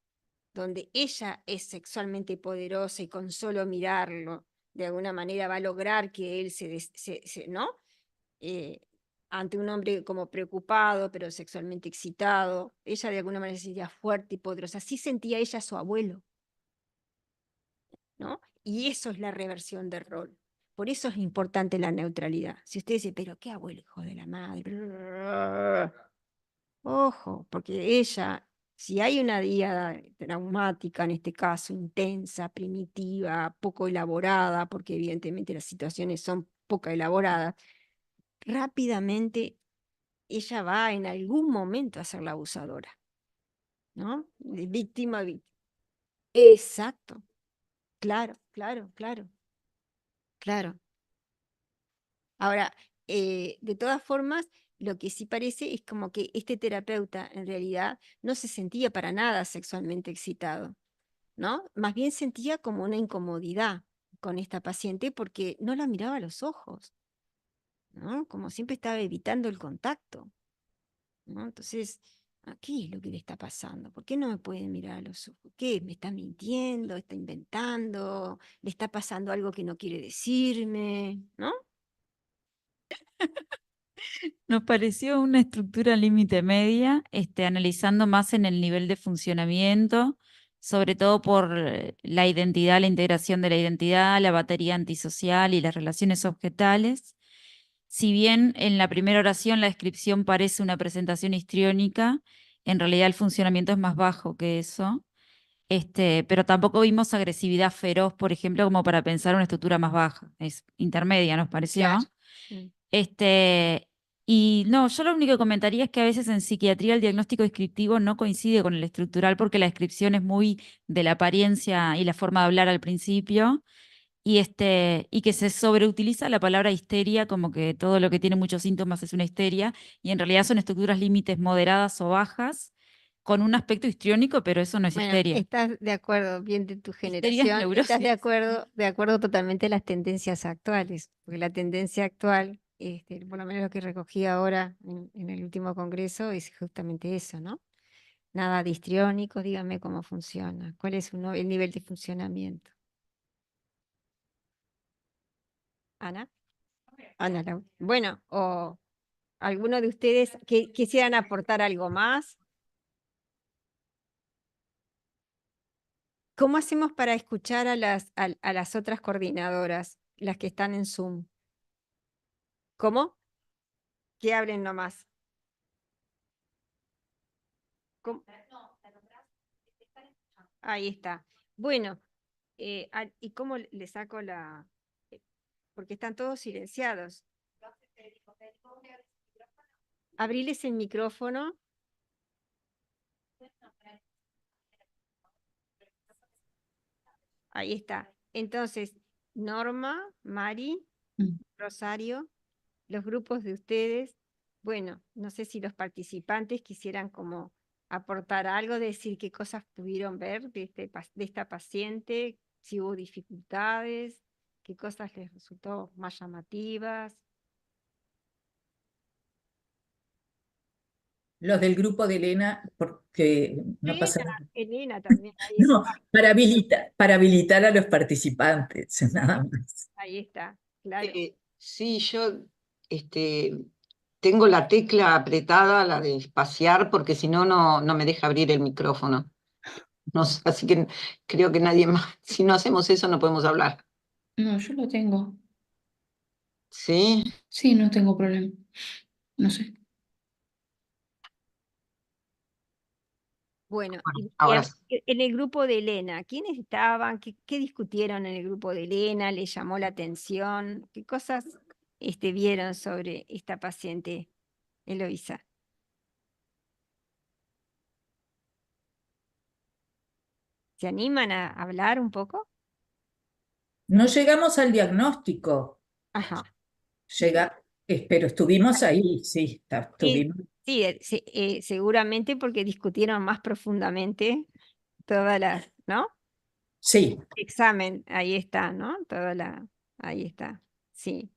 donde ella es sexualmente poderosa y con solo mirarlo, de alguna manera va a lograr que él ¿no? Ante un hombre como preocupado, pero sexualmente excitado, ella de alguna manera sería fuerte y poderosa. Así sentía ella a su abuelo, ¿no? Y eso es la reversión del rol. Por eso es importante la neutralidad. Si usted dice, pero qué abuelo, hijo de la madre. Ojo, porque ella, si hay una diada traumática, en este caso, intensa, primitiva, poco elaborada, porque evidentemente las situaciones son poco elaboradas, rápidamente ella va en algún momento a ser la abusadora, ¿no? De víctima a víctima. Exacto, claro, claro, claro, claro. Ahora, de todas formas, lo que sí parece es como que este terapeuta en realidad no se sentía para nada sexualmente excitado, ¿no? Más bien sentía como una incomodidad con esta paciente porque no la miraba a los ojos, ¿no? Como siempre estaba evitando el contacto, ¿no? Entonces, ¿qué es lo que le está pasando? ¿Por qué no me puede mirar a los ojos? ¿Qué? ¿Me está mintiendo? ¿Está inventando? ¿Le está pasando algo que no quiere decirme? ¿No? Nos pareció una estructura límite media, analizando más en el nivel de funcionamiento, sobre todo por la identidad, la integración de la identidad, la batería antisocial y las relaciones objetales. Si bien en la primera oración la descripción parece una presentación histriónica, en realidad el funcionamiento es más bajo que eso. Pero tampoco vimos agresividad feroz, por ejemplo, como para pensar una estructura más baja. Es intermedia, nos pareció. Claro. Mm. Y no, yo lo único que comentaría es que a veces en psiquiatría el diagnóstico descriptivo no coincide con el estructural porque la descripción es muy de la apariencia y la forma de hablar al principio y que se sobreutiliza la palabra histeria como que todo lo que tiene muchos síntomas es una histeria y en realidad son estructuras límites moderadas o bajas con un aspecto histriónico, pero eso no es Bueno, histeria. estás de acuerdo, bien de tu Histeria es generación, estás neurosis. de acuerdo totalmente a las tendencias actuales, porque la tendencia actual, por lo menos lo que recogí ahora en el último congreso, es justamente eso, ¿no? Nada de histriónico, dígame cómo funciona, cuál es el nivel de funcionamiento. Ana, Ana, bueno, o alguno de ustedes que quisieran aportar algo más. ¿Cómo hacemos para escuchar a las otras coordinadoras, las que están en Zoom? ¿Cómo? Que hablen nomás. ¿Cómo? Ahí está. Bueno, ¿y cómo le saco porque están todos silenciados? Abriles el micrófono. Ahí está. Entonces, Norma, Mari, Mm. Rosario, los grupos de ustedes. Bueno, no sé si los participantes quisieran como aportar algo, decir qué cosas pudieron ver de esta paciente, si hubo dificultades, qué cosas les resultó más llamativas. Los del grupo de Elena, porque no pasa nada. Elena también, No, para habilitar a los participantes, nada más. ahí está, claro. Sí, yo tengo la tecla apretada, la de espaciar, porque si no, no me deja abrir el micrófono. No sé, así que creo que nadie más, si no hacemos eso, no podemos hablar. No, yo lo tengo. ¿Sí? Sí, no tengo problema. No sé. Bueno, Ahora sí. en el grupo de Elena, ¿quiénes estaban? ¿Qué discutieron en el grupo de Elena? ¿Les llamó la atención? ¿Qué cosas vieron sobre esta paciente, Eloísa? ¿Se animan a hablar un poco? No llegamos al diagnóstico, Ajá. pero estuvimos ahí, sí, Sí, estuvimos. sí, seguramente porque discutieron más profundamente todas las, ¿no? Sí, Examen, ahí está, ¿no? Ahí está, sí.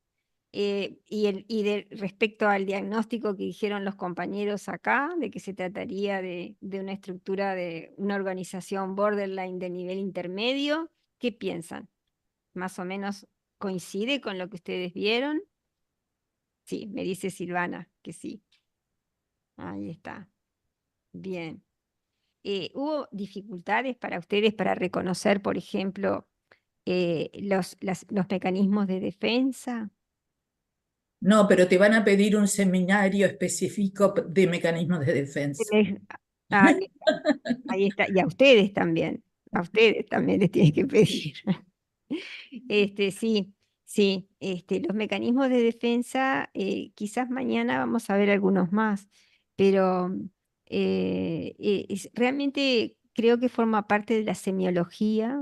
Respecto al diagnóstico que dijeron los compañeros acá, de que se trataría de una estructura de una organización borderline de nivel intermedio, ¿qué piensan? ¿Más o menos coincide con lo que ustedes vieron? Sí, me dice Silvana que sí. Ahí está. Bien. ¿Hubo dificultades para ustedes para reconocer, por ejemplo, los mecanismos de defensa? No, pero te van a pedir un seminario específico de mecanismos de defensa. Ahí está, ahí está. Y a ustedes también les tienen que pedir. Sí, sí, los mecanismos de defensa, quizás mañana vamos a ver algunos más, pero realmente creo que forma parte de la semiología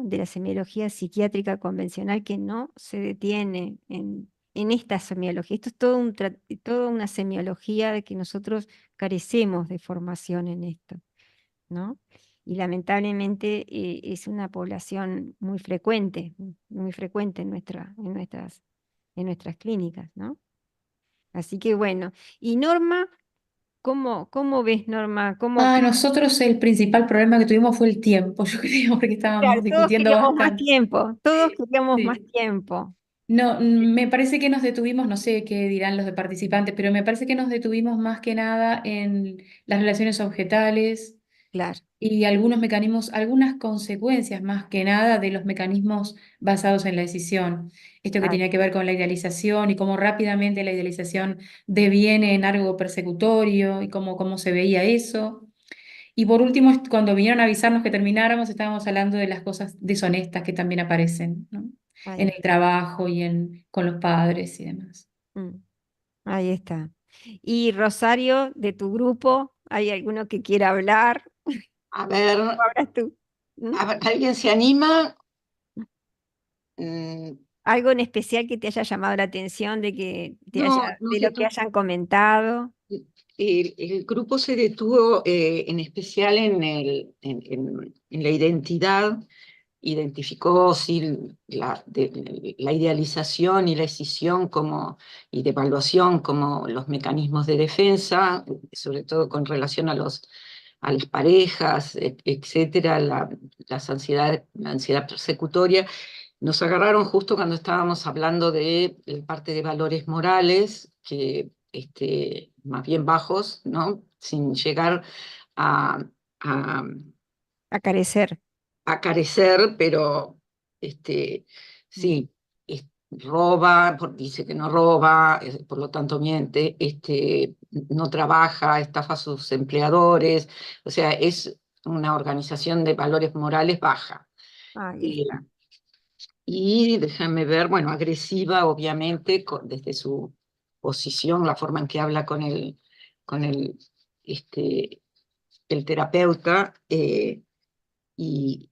psiquiátrica convencional que no se detiene en esta semiología. Esto es toda una semiología de que nosotros carecemos de formación en esto, ¿no? Y lamentablemente es una población muy frecuente en nuestras clínicas, ¿no? Así que bueno, y Norma, ¿cómo ves, Norma? Nosotros el principal problema que tuvimos fue el tiempo, yo creo, porque Claro, estábamos todos discutiendo queríamos más bastante. tiempo, todos queríamos más Sí. tiempo. No, me parece que nos detuvimos, no sé qué dirán los de participantes, pero me parece que nos detuvimos más que nada en las relaciones objetales Claro, y algunos mecanismos, algunas consecuencias más que nada de los mecanismos basados en la decisión. Esto que ay, tenía que ver con la idealización y cómo rápidamente la idealización deviene en algo persecutorio y cómo se veía eso. Y por último, cuando vinieron a avisarnos que termináramos, estábamos hablando de las cosas deshonestas que también aparecen, ¿no? En ay, el trabajo y con los padres y demás. mm, ahí está. Y Rosario, de tu grupo, ¿hay alguno que quiera hablar? A ver, ¿O hablas tú? ¿Mm? ¿alguien se anima? Mm, ¿Algo en especial que te haya llamado la atención no de sé lo que tú. hayan comentado? El grupo se detuvo en especial en la identidad, identificó sí, la idealización y la escisión y de evaluación como los mecanismos de defensa, sobre todo con relación a las parejas, etcétera, la ansiedad persecutoria. Nos agarraron justo cuando estábamos hablando de la parte de valores morales, que más bien bajos, ¿no? Sin llegar a, a, A carecer. a carecer, pero Mm. sí, roba, dice que no roba, por lo tanto miente, no trabaja, estafa a sus empleadores, o sea, es una organización de valores morales baja. Ahí Eh, está. y déjame ver, bueno, agresiva, obviamente, desde su posición, la forma en que habla con el terapeuta, y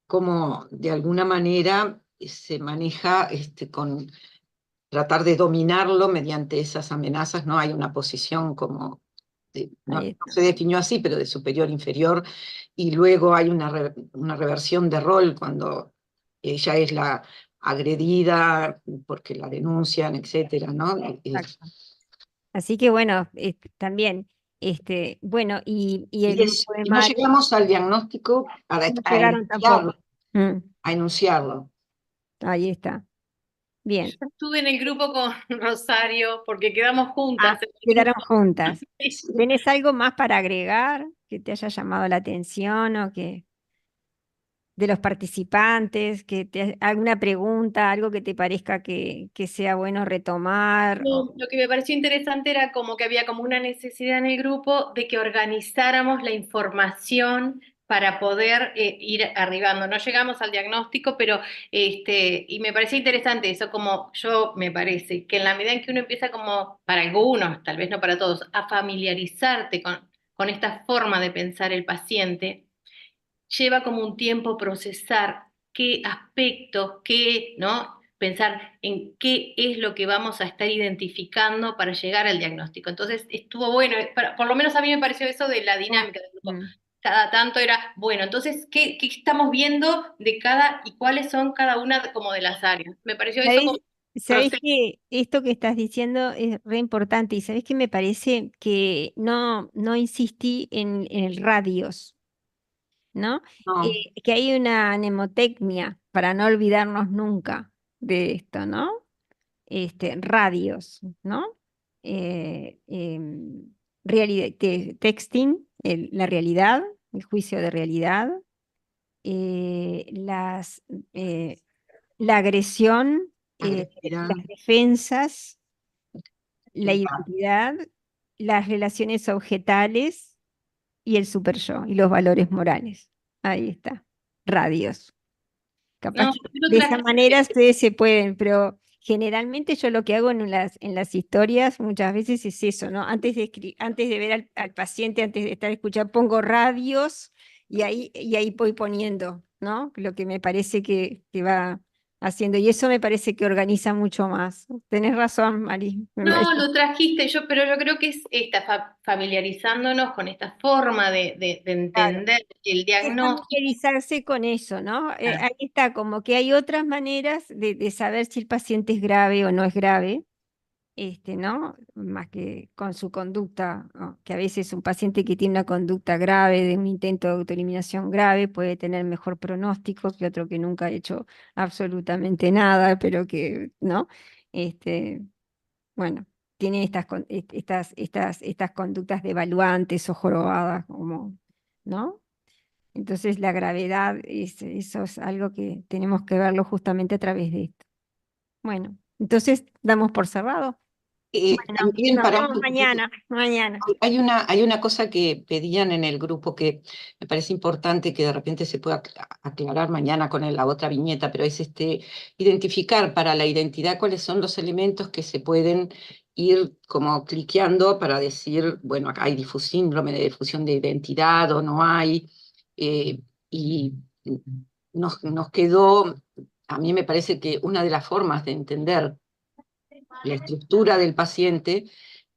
cómo de alguna manera se maneja con tratar de dominarlo mediante esas amenazas. No hay una posición como, no, Ahí no está. se definió así, pero de superior inferior, y luego hay una reversión de rol cuando ella es la agredida porque la denuncian, etcétera, ¿no? Exacto. Así que bueno, también, bueno, y el grupo de Y no Mari llegamos al diagnóstico no llegaron tampoco. Mm, a enunciarlo. ahí está. Bien. Yo estuve en el grupo con Rosario porque quedamos juntas en el Quedaron grupo. juntas. ¿Tenés algo más para agregar que te haya llamado la atención o que de los participantes, alguna pregunta, algo que te parezca que sea bueno retomar? No, lo que me pareció interesante era como que había como una necesidad en el grupo de que organizáramos la información para poder ir arribando. No llegamos al diagnóstico, pero y me parecía interesante eso, como yo me parece, que en la medida en que uno empieza como, para algunos, tal vez no para todos, a familiarizarte con esta forma de pensar el paciente, lleva como un tiempo procesar qué aspectos, ¿no? Pensar en qué es lo que vamos a estar identificando para llegar al diagnóstico. Entonces, estuvo bueno, por lo menos a mí me pareció eso de la dinámica del grupo. Mm. Cada tanto era, bueno, entonces, ¿qué estamos viendo de cada y cuáles son cada una como de las áreas? Me pareció eso ¿Sabés? como Sabés que esto que estás diciendo es re importante y sabés que me parece que no insistí en el radios, ¿no? No, Que hay una mnemotecnia para no olvidarnos nunca de esto, ¿no? Radios, ¿no? Texting, la realidad, el juicio de realidad, eh, las, eh, la agresión, agresividad, las defensas, la el pa- identidad, las relaciones objetales y el super yo y los valores morales. Ahí está. Radios. Capaz No, que yo lo de esa traje. manera ustedes se pueden, pero generalmente yo lo que hago en las historias muchas veces es eso, ¿no? Antes de ver al paciente, antes de estar escuchando, pongo radios y ahí voy poniendo, ¿no? Lo que me parece que va haciendo. Y eso me parece que organiza mucho más. Tenés razón, Mari. Me No, parece. lo trajiste pero yo creo que es familiarizándonos con esta forma de Claro. entender el Es diagnóstico. familiarizarse con eso, ¿no? Claro. Ahí está, como que hay otras maneras de saber si el paciente es grave o no es grave, ¿no? Más que con su conducta, ¿no? Que a veces un paciente que tiene una conducta grave, de un intento de autoeliminación grave, puede tener mejor pronóstico que otro que nunca ha hecho absolutamente nada, pero que, ¿no? Este, bueno, tiene estas conductas devaluantes o jorobadas, como, ¿no? Entonces la gravedad, eso es algo que tenemos que verlo justamente a través de esto. Bueno, entonces damos por cerrado. Bueno, también nos para vemos mañana. hay una cosa que pedían en el grupo que me parece importante que de repente se pueda aclarar mañana con la otra viñeta, pero es identificar para la identidad cuáles son los elementos que se pueden ir como cliqueando para decir, bueno, acá hay síndrome de difusión de identidad o no hay. eh, y nos quedó, a mí me parece que una de las formas de entender la estructura del paciente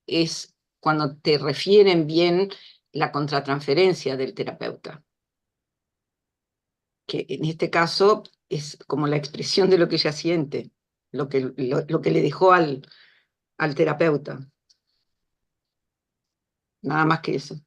es cuando te refieren bien la contratransferencia del terapeuta, que en este caso es como la expresión de lo que ella siente, lo que le dejó al terapeuta. Nada más que eso.